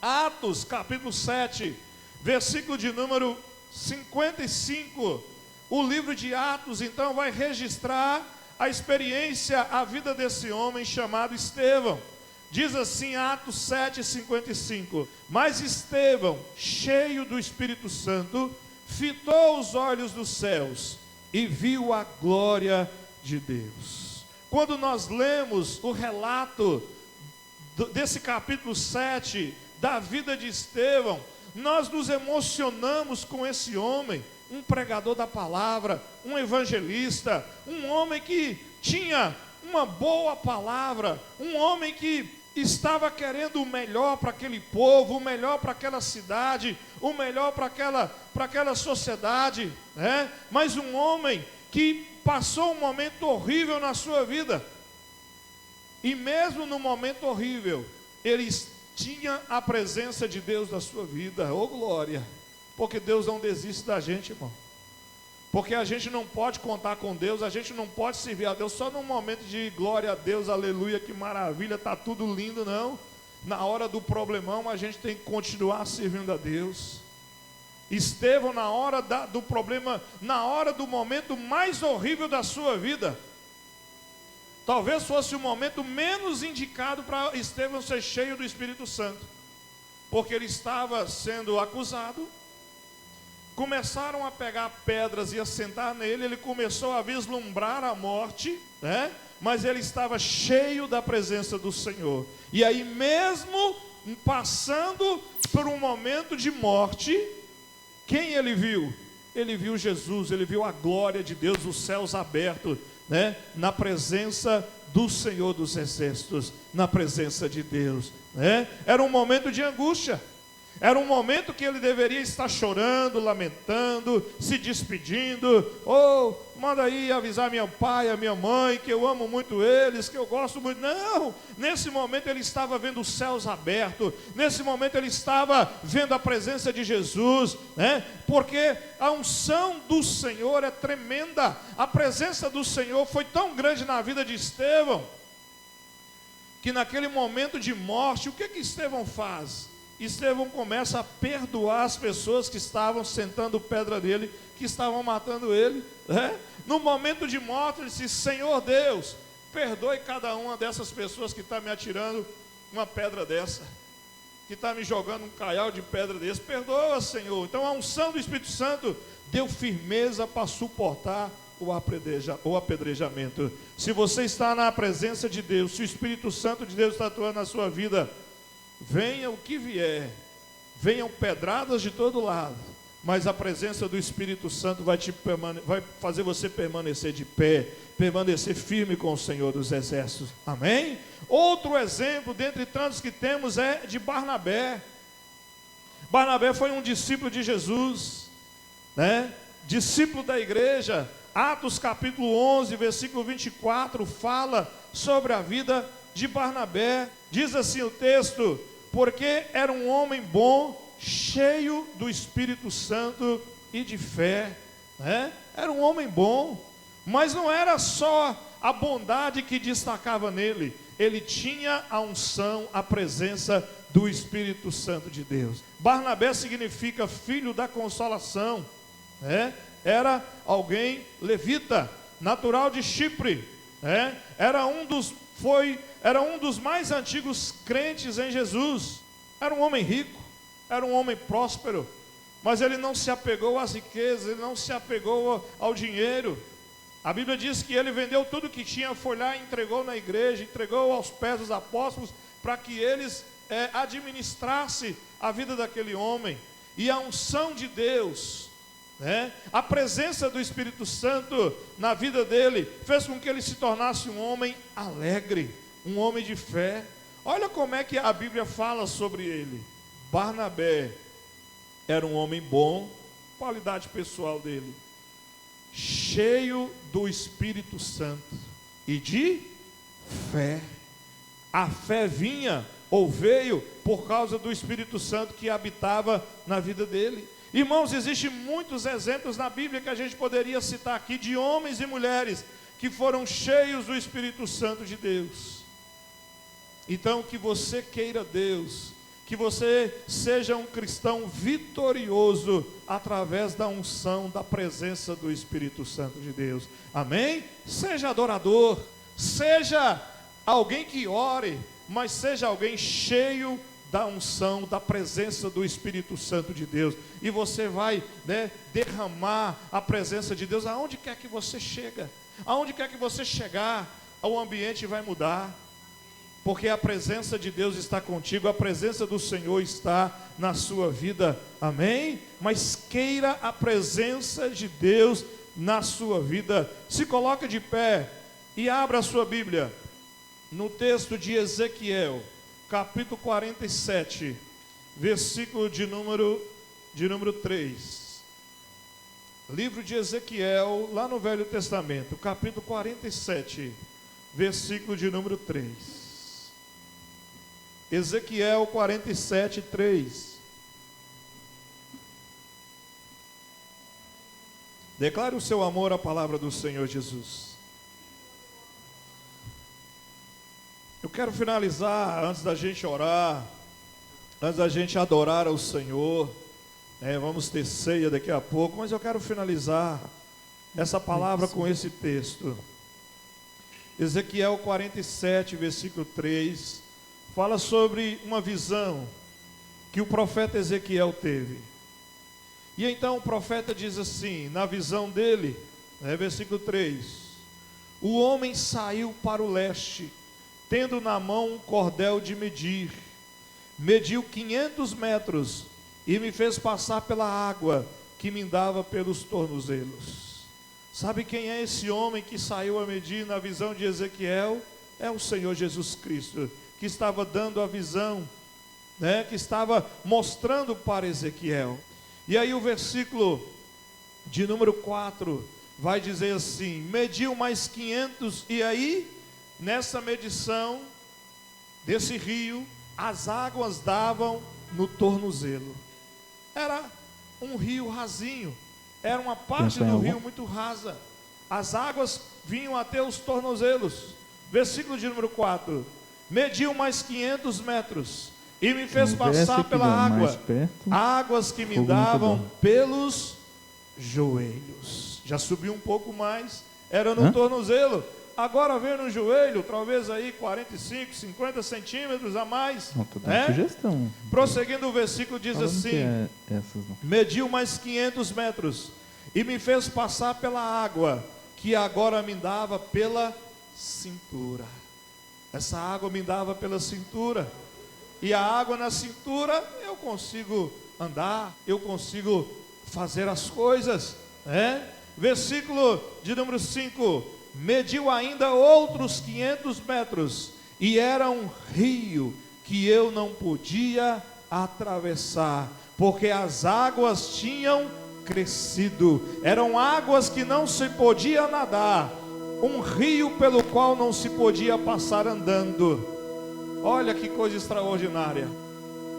Atos, capítulo 7, versículo de número 55, o livro de Atos, então, vai registrar a experiência, a vida desse homem chamado Estevão. Diz assim, Atos 7:55, mas Estevão, cheio do Espírito Santo, fitou os olhos dos céus e viu a glória de Deus. Quando nós lemos o relato desse capítulo 7, da vida de Estevão, nós nos emocionamos com esse homem, um pregador da palavra, um evangelista, um homem que tinha uma boa palavra, um homem que estava querendo o melhor para aquele povo, o melhor para aquela cidade, o melhor para aquela sociedade, mas um homem que passou um momento horrível na sua vida, e mesmo no momento horrível, ele tinha a presença de Deus na sua vida. Oh glória, porque Deus não desiste da gente, irmão, porque a gente não pode contar com Deus, a gente não pode servir a Deus só num momento de glória a Deus, aleluia, que maravilha, está tudo lindo, não. Na hora do problemão a gente tem que continuar servindo a Deus. Estevão, na hora do problema, na hora do momento mais horrível da sua vida, talvez fosse o momento menos indicado para Estevão ser cheio do Espírito Santo, porque ele estava sendo acusado, começaram a pegar pedras e a sentar nele, ele começou a vislumbrar a morte, mas ele estava cheio da presença do Senhor, e aí mesmo passando por um momento de morte, quem ele viu? Ele viu Jesus, ele viu a glória de Deus, os céus abertos, na presença do Senhor dos Exércitos, na presença de Deus, Era um momento de angústia, era um momento que ele deveria estar chorando, lamentando, se despedindo. Oh, manda aí avisar meu pai, a minha mãe, que eu amo muito eles, que eu gosto muito. Não, nesse momento ele estava vendo os céus abertos, nesse momento ele estava vendo a presença de Jesus, porque a unção do Senhor é tremenda. A presença do Senhor foi tão grande na vida de Estevão, que naquele momento de morte, o que Estevão faz? Estevão começa a perdoar as pessoas que estavam sentando pedra nele, que estavam matando ele, No momento de morte ele disse: Senhor Deus, perdoe cada uma dessas pessoas que está me atirando uma pedra dessa, que está me jogando um caial de pedra desse, perdoa, Senhor. Então a unção do Espírito Santo deu firmeza para suportar o apedrejamento. Se você está na presença de Deus, se o Espírito Santo de Deus está atuando na sua vida, venha o que vier, venham pedradas de todo lado, mas a presença do Espírito Santo vai fazer você permanecer de pé, permanecer firme com o Senhor dos Exércitos. Amém? Outro exemplo, dentre tantos que temos, é de Barnabé. Barnabé foi um discípulo de Jesus. né? Discípulo da igreja. Atos capítulo 11, versículo 24, fala sobre a vida de Barnabé. Diz assim o texto: porque era um homem bom, cheio do Espírito Santo e de fé, né? Era um homem bom, mas não era só a bondade que destacava nele, ele tinha a unção, a presença do Espírito Santo de Deus. Barnabé significa filho da consolação, né? Era alguém levita, natural de Chipre, né? Era um dos mais antigos crentes em Jesus. Era um homem rico, era um homem próspero, mas ele não se apegou às riquezas, ele não se apegou ao dinheiro. A Bíblia diz que ele vendeu tudo que tinha, foi lá e entregou na igreja, entregou aos pés dos apóstolos, para que eles administrassem a vida daquele homem. E a unção de Deus, né, a presença do Espírito Santo na vida dele, fez com que ele se tornasse um homem alegre, um homem de fé. Olha como é que a Bíblia fala sobre ele. Barnabé era um homem bom, qualidade pessoal dele, cheio do Espírito Santo e de fé. A fé vinha ou veio por causa do Espírito Santo que habitava na vida dele. Irmãos, existem muitos exemplos na Bíblia que a gente poderia citar aqui, de homens e mulheres que foram cheios do Espírito Santo de Deus. Então, que você queira Deus, que você seja um cristão vitorioso através da unção, da presença do Espírito Santo de Deus. Amém? Seja adorador, seja alguém que ore, mas seja alguém cheio da unção, da presença do Espírito Santo de Deus. E você vai, né, derramar a presença de Deus aonde quer que você chega. Aonde quer que você chegar, o ambiente vai mudar. Porque a presença de Deus está contigo, a presença do Senhor está na sua vida, amém? Mas queira a presença de Deus na sua vida. Se coloque de pé e abra a sua Bíblia no texto de Ezequiel, capítulo 47, versículo de número 3. Livro de Ezequiel, lá no Velho Testamento, capítulo 47, versículo de número 3. Ezequiel 47, 3. Declare o seu amor à palavra do Senhor Jesus. Eu quero finalizar, antes da gente orar, antes da gente adorar ao Senhor, vamos ter ceia daqui a pouco, mas eu quero finalizar essa palavra com esse texto. Ezequiel 47, versículo 3. Fala sobre uma visão que o profeta Ezequiel teve. E então o profeta diz assim, na visão dele, versículo 3: o homem saiu para o leste, tendo na mão um cordel de medir. Mediu 500 metros e me fez passar pela água que me dava pelos tornozelos. Sabe quem é esse homem que saiu a medir na visão de Ezequiel? É o Senhor Jesus Cristo, que estava dando a visão, que estava mostrando para Ezequiel. E aí o versículo de número 4 vai dizer assim: mediu mais 500, e aí, nessa medição desse rio, as águas davam no tornozelo. Era um rio rasinho, era uma parte do rio muito rasa, as águas vinham até os tornozelos. Versículo de número 4: mediu mais 500 metros e me fez passar pela água, águas que me davam pelos joelhos. Já subiu um pouco mais, era no tornozelo, agora veio no joelho, talvez aí 45, 50 centímetros a mais. Não, tô dando sugestão. Prosseguindo o versículo diz assim: mediu mais 500 metros e me fez passar pela água que agora me dava pela cintura. Essa água me dava pela cintura, e a água na cintura eu consigo andar, eu consigo fazer as coisas, Versículo de número 5: mediu ainda outros 500 metros, e era um rio que eu não podia atravessar, porque as águas tinham crescido. Eram águas que não se podia nadar, um rio pelo qual não se podia passar andando. Olha que coisa extraordinária.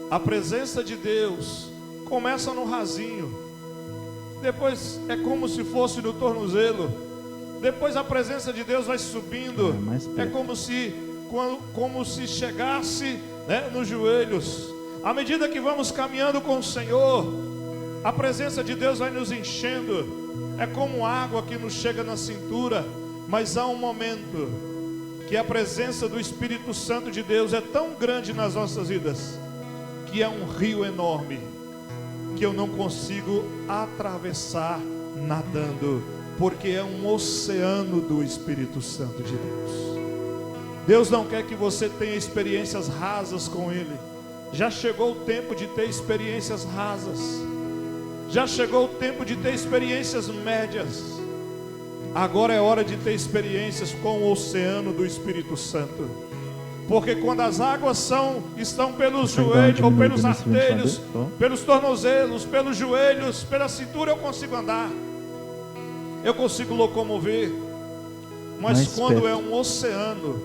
A presença de Deus começa no rasinho, depois é como se fosse no tornozelo, depois a presença de Deus vai subindo, é como se chegasse, né, nos joelhos. À medida que vamos caminhando com o Senhor, a presença de Deus vai nos enchendo, é como água que nos chega na cintura. Mas há um momento que a presença do Espírito Santo de Deus é tão grande nas nossas vidas, que é um rio enorme, que eu não consigo atravessar nadando, porque é um oceano do Espírito Santo de Deus. Deus não quer que você tenha experiências rasas com Ele. Já chegou o tempo de ter experiências rasas, já chegou o tempo de ter experiências médias. Agora é hora de ter experiências com o oceano do Espírito Santo. Porque quando as águas estão pelos joelhos, ou pelos artelhos, pelos tornozelos, pelos joelhos, pela cintura, eu consigo andar, eu consigo locomover. Mas quando é um oceano,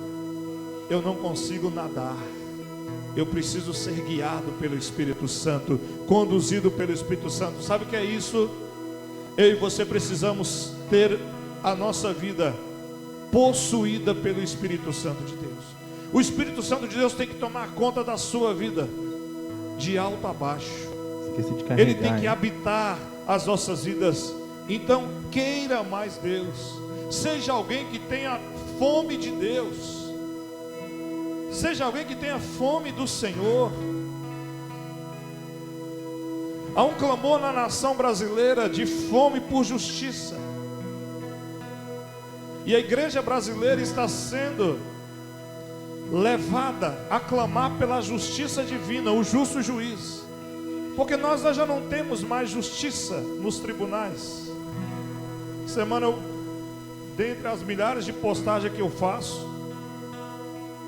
eu não consigo nadar. Eu preciso ser guiado pelo Espírito Santo, conduzido pelo Espírito Santo. Sabe o que é isso? Eu e você precisamos ter a nossa vida possuída pelo Espírito Santo de Deus. O Espírito Santo de Deus tem que tomar conta da sua vida, de alto a baixo. Ele tem que habitar as nossas vidas. Então queira mais Deus. Seja alguém que tenha fome de Deus. Seja alguém que tenha fome do Senhor. Há um clamor na nação brasileira de fome por justiça. E a igreja brasileira está sendo levada a clamar pela justiça divina, o justo juiz. Porque nós já não temos mais justiça nos tribunais. Semana, dentre as milhares de postagens que eu faço,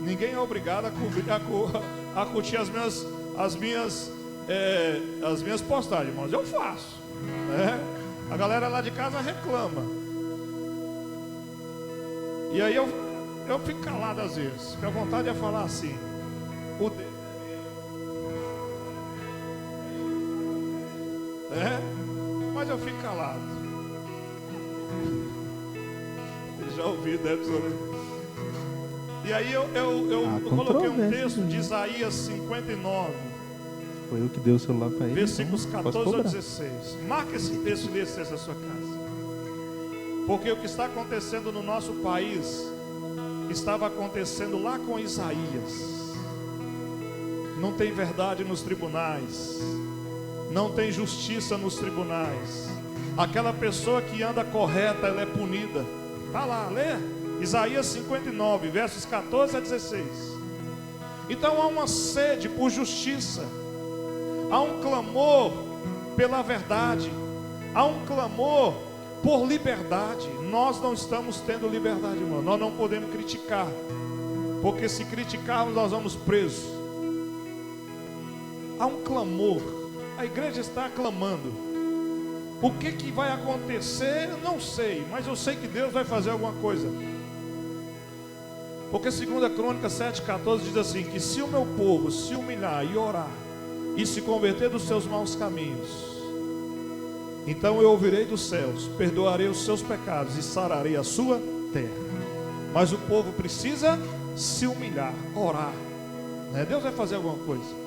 ninguém é obrigado a curtir as minhas postagens, mas eu faço, né? A galera lá de casa reclama. E aí eu fico calado às vezes, porque a vontade é falar assim, o Deus é, mas eu fico calado. Ele já ouviu, né? E aí eu coloquei um texto de Isaías 59. Foi eu que dei o celular para ele. Versículos 14 a 16. Marque esse texto e lê esse na sua casa. Porque o que está acontecendo no nosso país estava acontecendo lá com Isaías. Não tem verdade nos tribunais, não tem justiça nos tribunais. Aquela pessoa que anda correta, ela é punida. Está lá, lê Isaías 59, versos 14 a 16. Então há uma sede por justiça, há um clamor pela verdade, há um clamor por liberdade. Nós não estamos tendo liberdade, irmão. Nós não podemos criticar, porque se criticarmos nós vamos presos. Há um clamor. A igreja está clamando. O que vai acontecer, eu não sei, mas eu sei que Deus vai fazer alguma coisa. Porque 2 Crônicas 7,14 diz assim, que se o meu povo se humilhar e orar e se converter dos seus maus caminhos, então eu ouvirei dos céus, perdoarei os seus pecados e sararei a sua terra. Mas o povo precisa se humilhar, orar, né? Deus vai fazer alguma coisa.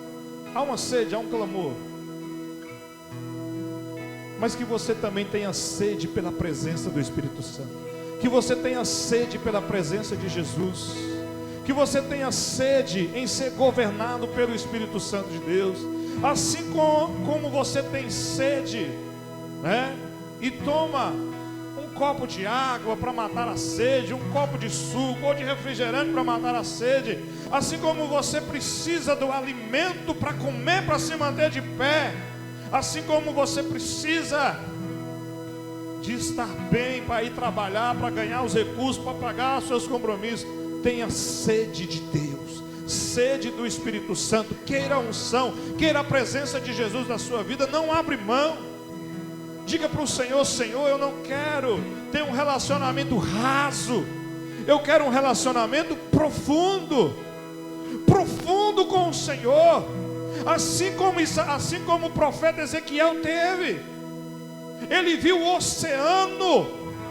Há uma sede, há um clamor. Mas que você também tenha sede pela presença do Espírito Santo, que você tenha sede pela presença de Jesus, que você tenha sede em ser governado pelo Espírito Santo de Deus. Assim como você tem sede, né? E toma um copo de água para matar a sede, um copo de suco ou de refrigerante para matar a sede, assim como você precisa do alimento para comer, para se manter de pé, assim como você precisa de estar bem para ir trabalhar, para ganhar os recursos, para pagar os seus compromissos, tenha sede de Deus, sede do Espírito Santo, queira a unção, queira a presença de Jesus na sua vida. Não abre mão. Diga para o Senhor: Senhor, eu não quero ter um relacionamento raso, eu quero um relacionamento profundo, profundo com o Senhor, assim como o profeta Ezequiel teve. Ele viu o oceano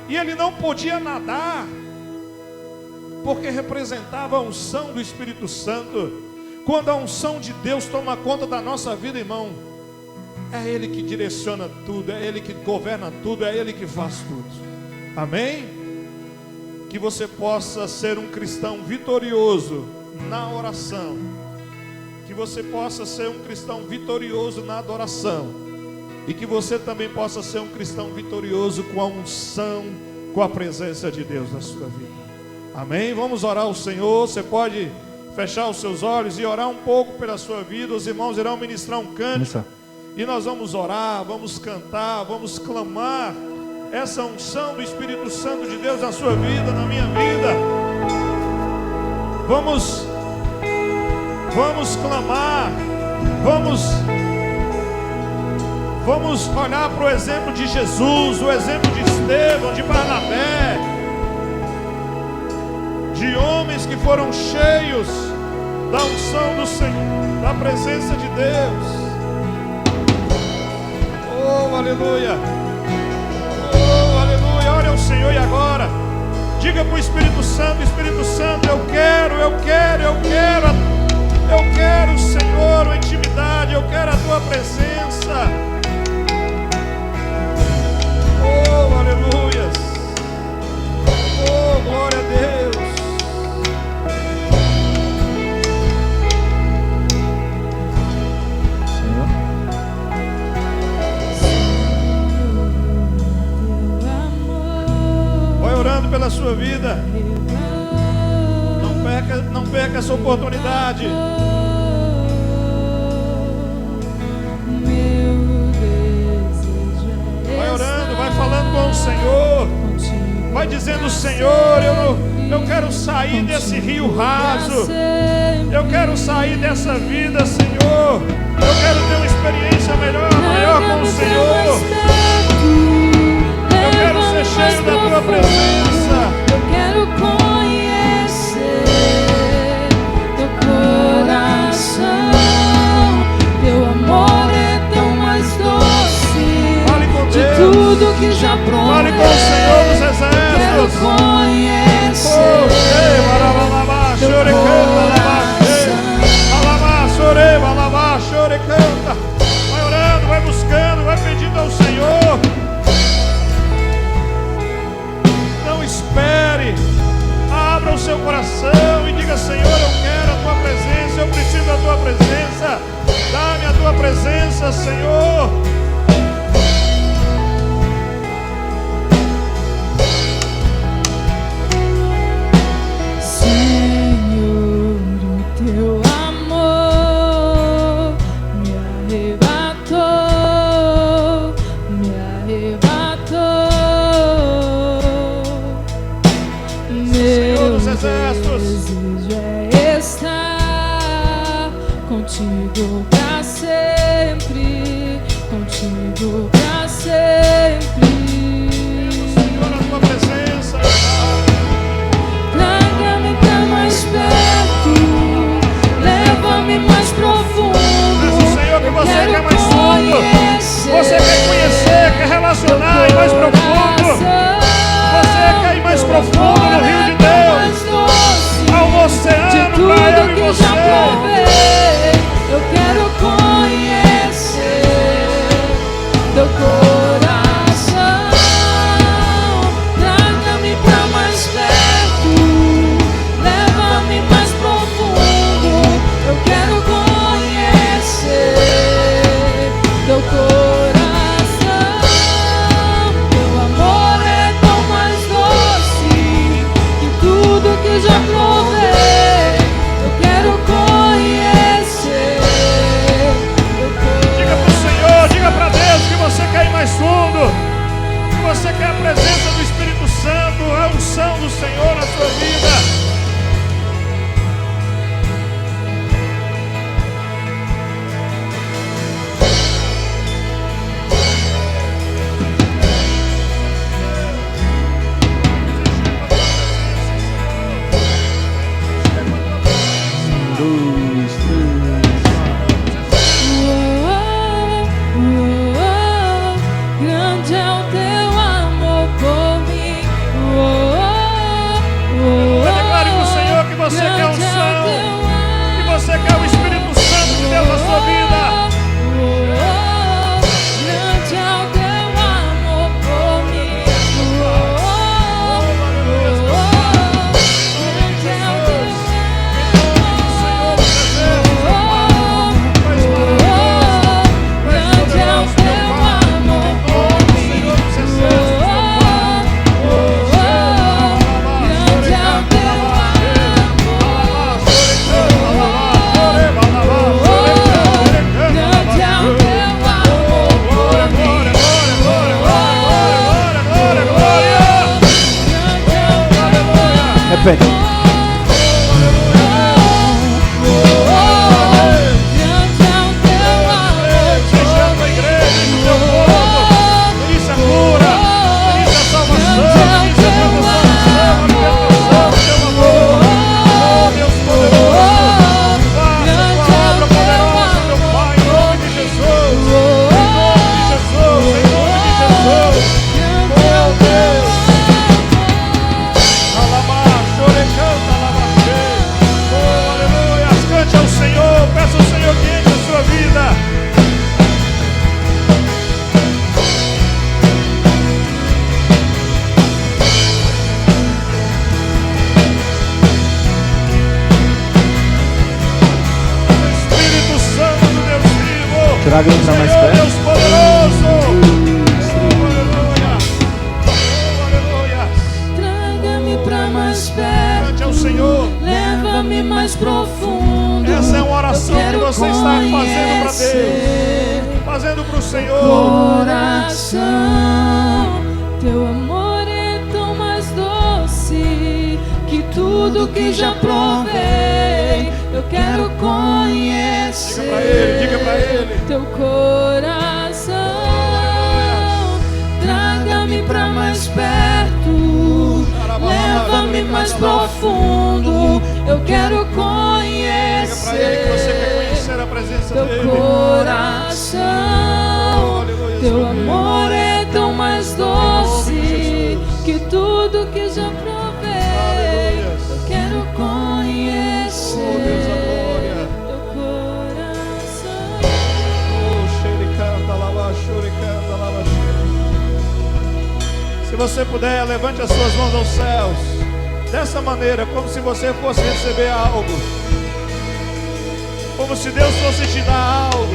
e ele não podia nadar, porque representava a unção do Espírito Santo. Quando a unção de Deus toma conta da nossa vida, irmão, é Ele que direciona tudo, é Ele que governa tudo, é Ele que faz tudo. Amém? Que você possa ser um cristão vitorioso na oração, que você possa ser um cristão vitorioso na adoração, e que você também possa ser um cristão vitorioso com a unção, com a presença de Deus na sua vida. Amém? Vamos orar ao Senhor. Você pode fechar os seus olhos e orar um pouco pela sua vida. Os irmãos irão ministrar um cântico e nós vamos orar, vamos cantar, vamos clamar essa unção do Espírito Santo de Deus na sua vida, na minha vida. Vamos clamar, vamos olhar para o exemplo de Jesus, o exemplo de Estevão, de Barnabé, de homens que foram cheios da unção do Senhor, da presença de Deus. Oh, aleluia! Oh, aleluia! Ore ao Senhor e agora diga para o Espírito Santo: Espírito Santo, eu quero, Senhor, a intimidade, eu quero a Tua presença. Oh, aleluia! Oh, glória a Deus! Orando pela sua vida, não perca essa oportunidade. Vai orando, vai falando com o Senhor, vai dizendo: Senhor, eu quero sair desse rio raso, eu quero sair dessa vida, Senhor, eu quero ter uma experiência maior com o Senhor. Eu quero ser cheio da Tua presença. Eu quero conhecer Teu coração. Teu amor é tão mais doce. Fale com de Deus. Tudo que já provei. Fale com o Senhor dos Exércitos. Quero conhecer Vai orando, vai buscando, vai pedindo ao Senhor. Espere, abra o seu coração e diga: Senhor, eu quero a Tua presença, eu preciso da Tua presença, dá-me a Tua presença, Senhor. Senhor, o Teu amor me arrebatou, me arrebatou. Senhor dos Exércitos, desejo é estar contigo pra sempre, contigo pra sempre. Senhor, a Tua presença. Traga-me pra mais perto, leva-me mais profundo. Diz o Senhor que você Quero quer mais fundo, você quer conhecer, quer relacionar e mais profundo. Você quer ir mais profundo no rio de Deus, ao oceano para eu e você. Eu quero conhecer Teu coração. Traga-me pra mais perto, leva-me mais profundo. Eu quero conhecer Teu coração. Teu amor é tão mais doce que tudo que já provei. Eu quero conhecer Teu coração. Diga para o Senhor, diga para Deus que você quer ir mais fundo, que você quer a presença do Espírito Santo, a unção do Senhor na sua vida. pé. Traga-me para mais perto. Deus poderoso. Aleluia. Traga-me pra mais perto. Cante ao Senhor. Leva-me mais profundo. Essa é uma oração que você está fazendo para Deus, fazendo para o Senhor. Coração, teu amor é tão mais doce que tudo que já provei. Eu quero conhecer. Diga para ele. Teu coração, traga-me pra mais perto, leva-me mais profundo. Eu quero conhecer. Diga para ele que você quer conhecer a presença teu dele. Coração, teu amor é tão mais doce que tudo que já provei. Eu quero conhecer. Oh, Deus, a glória. Teu coração. Se você puder, levante as suas mãos aos céus, dessa maneira, como se você fosse receber algo, como se Deus fosse te dar algo.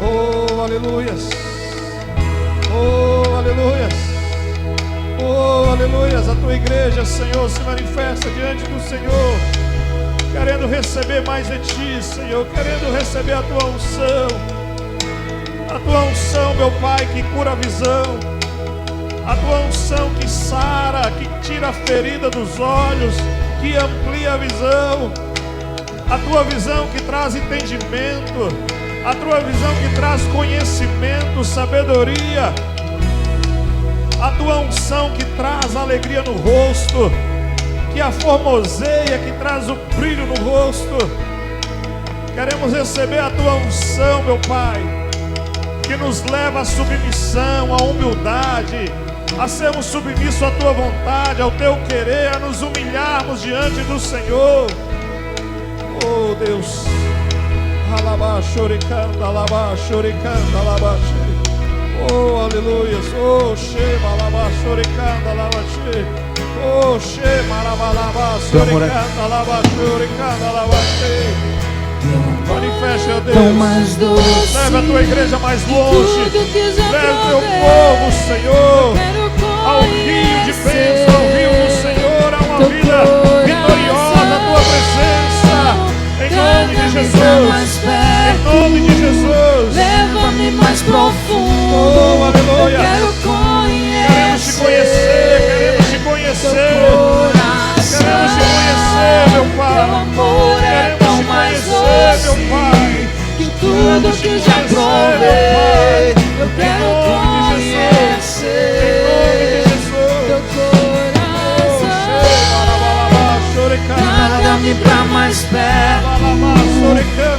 Oh, aleluias. Oh, aleluias. Oh, aleluias. A tua igreja, Senhor, se manifesta diante do Senhor, querendo receber mais de ti, Senhor, querendo receber a tua unção. A tua unção, meu Pai, que cura a visão. A tua unção que sara, que tira a ferida dos olhos, que amplia a visão. A tua visão que traz entendimento. A tua visão que traz conhecimento, sabedoria. A tua unção que traz alegria no rosto, que a formoseia, que traz o brilho no rosto. Queremos receber a tua unção, meu Pai, que nos leva à submissão, à humildade, a sermos submissos à tua vontade, ao teu querer, a nos humilharmos diante do Senhor. Oh, Deus. Oh, aleluia. Oh, Shema lava shoricanda lava she. Oh, Shema lava shoricanda lava shoricanda lava she. Manifeste, ó Deus. Leva a tua igreja mais longe. Leva o teu povo, Senhor, ao rio de bênção, ao rio do Senhor, a uma vida vitoriosa, a tua presença. Em nome de Jesus. Em nome de Jesus. Leva-me mais profundo. Oh, aleluia. Eu quero conhecer. Queremos te conhecer, queremos te conhecer. Queremos te conhecer, meu Pai. Teu amor é tão mais Meu doce Pai, que tudo que já provei. Eu quero conhecer. Teu coração, traga-me pra mais perto,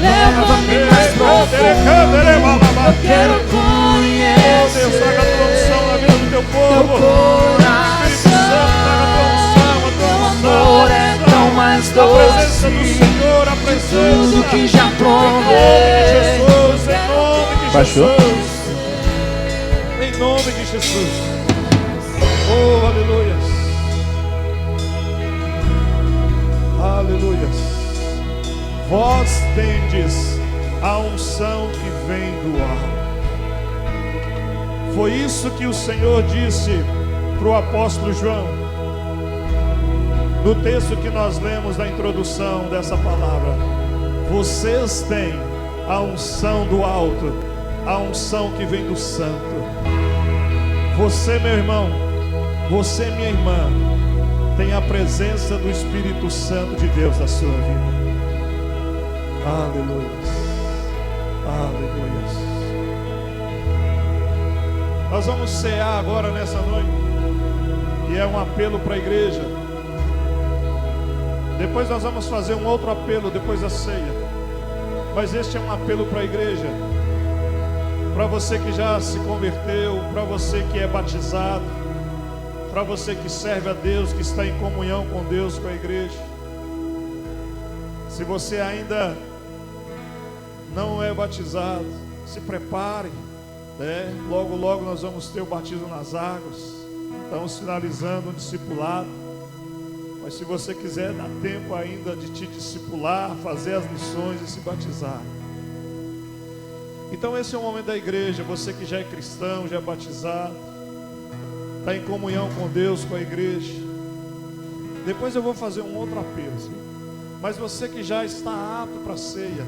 leva-me mais profundo. Eu quero conhecer. Deus, traga a tua unção na vida do teu povo. Teu coração, teu amor é tão mais A presença do doce Senhor, a presença. tudo que já Em provei. nome de Jesus, em nome de Baixou? Jesus. Em nome de Jesus. Oh, aleluias. Aleluias. Vós tendes a unção que vem do alto. Foi isso que o Senhor disse para o apóstolo João, no texto que nós lemos da introdução dessa palavra. Vocês têm a unção do alto, a unção que vem do santo. Você, meu irmão, você, minha irmã, tem a presença do Espírito Santo de Deus na sua vida. Aleluia. Aleluia. Nós vamos cear agora nessa noite, e é um apelo para a igreja. Depois nós vamos fazer um outro apelo depois da ceia, mas este é um apelo para a igreja, para você que já se converteu, para você que é batizado, para você que serve a Deus, que está em comunhão com Deus, com a igreja. Se você ainda não é batizado, se prepare, né? Logo logo nós vamos ter o batismo nas águas. Estamos finalizando o discipulado, mas se você quiser, dá tempo ainda de te discipular, fazer as lições e se batizar. Então esse é o momento da igreja. Você que já é cristão, já é batizado, está em comunhão com Deus, com a igreja. Depois eu vou fazer um outro apelo, mas você que já está apto para a ceia,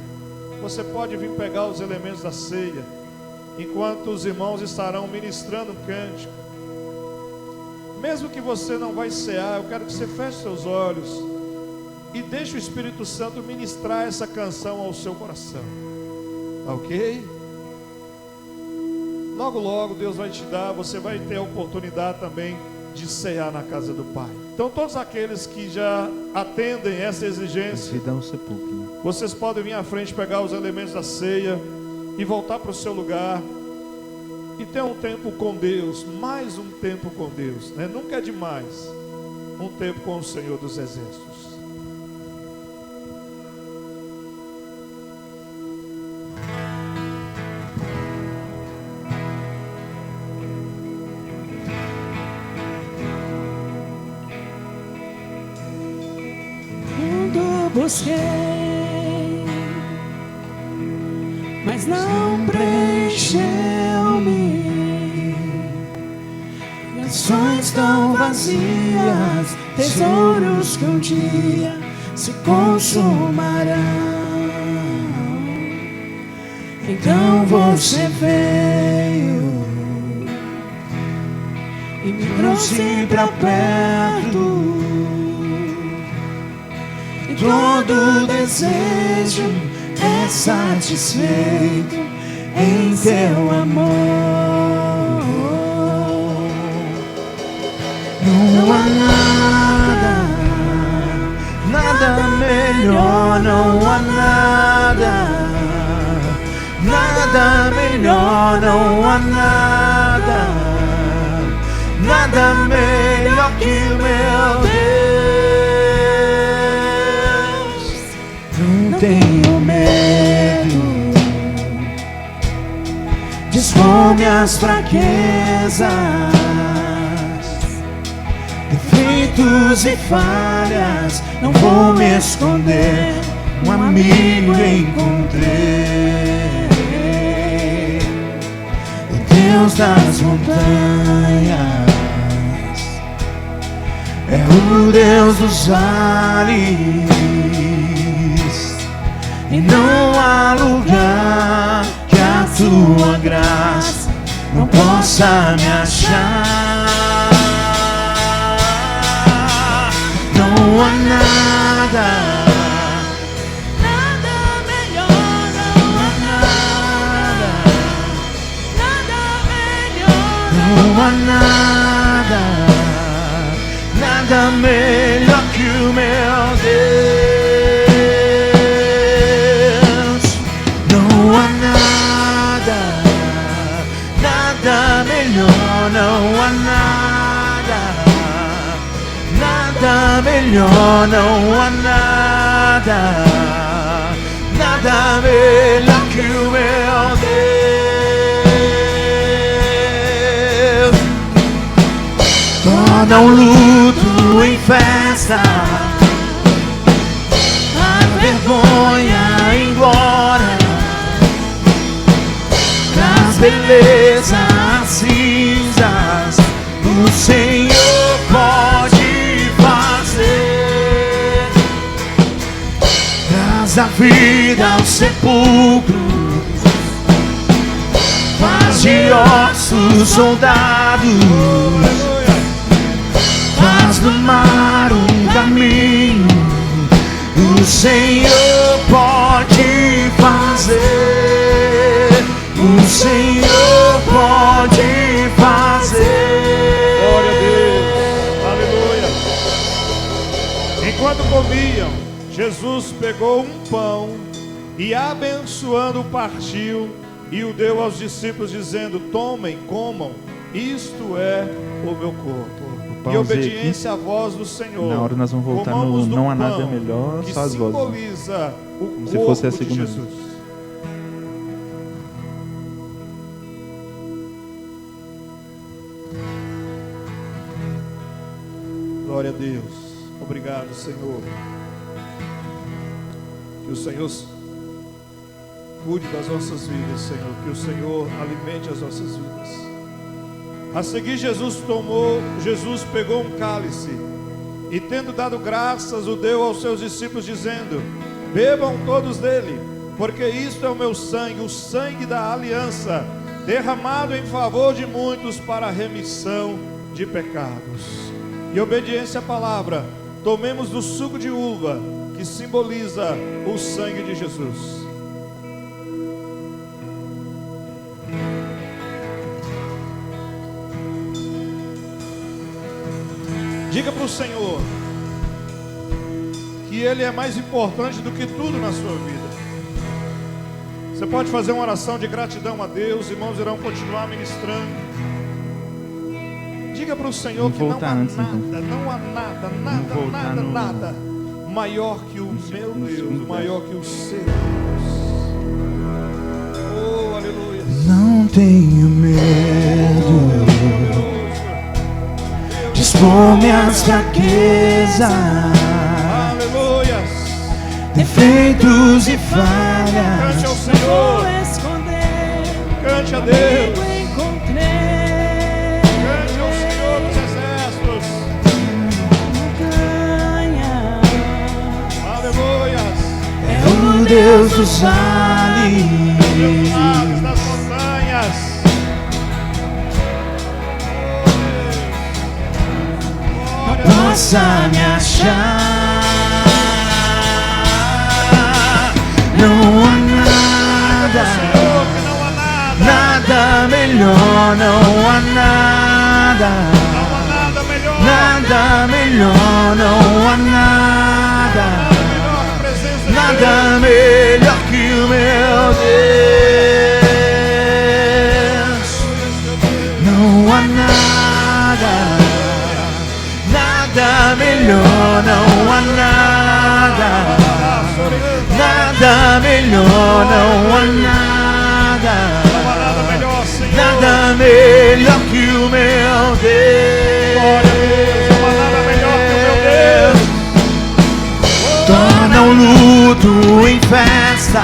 você pode vir pegar os elementos da ceia, enquanto os irmãos estarão ministrando um cântico. Mesmo que você não vai cear, eu quero que você feche seus olhos e deixe o Espírito Santo ministrar essa canção ao seu coração, ok? Logo logo Deus vai te dar, você vai ter a oportunidade também de cear na casa do Pai. Então todos aqueles que já atendem essa exigência, vocês podem vir à frente, pegar os elementos da ceia e voltar para o seu lugar e ter um tempo com Deus, mais um tempo com Deus, né? Nunca é demais um tempo com o Senhor dos Exércitos. Busquei, mas não preencheu-me. Canções tão vazias, tesouros que um dia se consumarão. Então você veio e me trouxe pra perto. Todo desejo é satisfeito em teu amor. Não há nada melhor, não há nada melhor, não há nada melhor que o meu Deus. Não tenho medo, dispõe minhas fraquezas, defeitos e falhas, não vou me esconder. Um amigo encontrei, o Deus das montanhas, é o Deus dos vales. E não há lugar que a tua graça não possa me achar. Não há nada melhor, não há nada melhor, não há nada melhor que o meu Deus. Nada melhor, não há nada melhor, não há nada melhor que o meu Deus. Torna um luto em festa, a vergonha em glória, beleza, as cinzas, o Senhor pode fazer. Traz traz a vida ao sepulcro, faz de ossos soldados, faz do mar um caminho. O Senhor pode fazer, o Senhor pode fazer. Glória a Deus, aleluia. Enquanto comiam, Jesus pegou um pão e, abençoando, partiu e o deu aos discípulos, dizendo: tomem, comam, isto é o meu corpo. Em obediência à voz do Senhor, na hora nós vamos voltar no Não Há Nada Melhor, que só as vozes, simboliza o como corpo se fosse a de segunda. Jesus. Glória a Deus. Obrigado, Senhor. Que o Senhor cuide das nossas vidas, Senhor. Que o Senhor alimente as nossas vidas. A seguir, Jesus pegou um cálice e, tendo dado graças, o deu aos seus discípulos, dizendo: bebam todos dele, porque isto é o meu sangue, o sangue da aliança, derramado em favor de muitos para a remissão de pecados. Em obediência à palavra, tomemos do suco de uva, que simboliza o sangue de Jesus. Diga para o Senhor que Ele é mais importante do que tudo na sua vida. Você pode fazer uma oração de gratidão a Deus, irmãos irão continuar ministrando. Diga para o Senhor que não há nada maior que o meu Deus, maior que o seu Deus. Oh, aleluia. Não tenho medo, dispor minhas fraquezas, aleluia, defeitos e falhas. Cante ao Senhor, Vou esconder, cante a Deus, eu encontrei. cante ao Senhor dos exércitos, Ganha, aleluia. É o Deus dos vales, Das montanhas, possa me achar. Não há nada, Senhor, que não há nada, nada melhor, não há nada, não há nada melhor, nada melhor, não há nada, melhor que a presença de nada melhor que o meu Deus. Não há nada, nada melhor, não há nada, nada melhor, não há nada, Não há nada melhor, Senhor. nada melhor que o meu Glória a Deus, não há nada melhor que o meu Deus. Torna o luto em festa,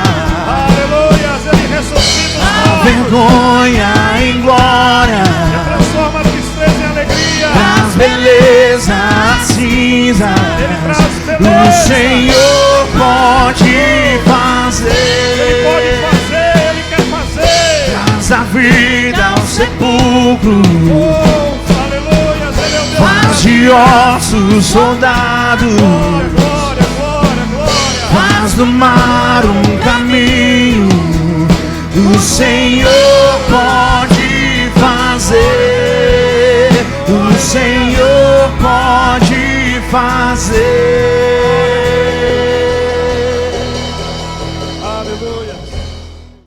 Aleluia, Ele ressuscita os a mortos, vergonha em glória, transforma a tristeza em alegria. traz beleza à cinza. Ele traz O beleza, Senhor pode Ele fazer, pode fazer, Ele quer fazer. traz a vida ao sepulcro, Oh, aleluia, Ele é o Deus. faz de ossos soldados, Glória, glória, glória, glória. faz do mar um caminho. O Senhor pode fazer, o Senhor pode fazer.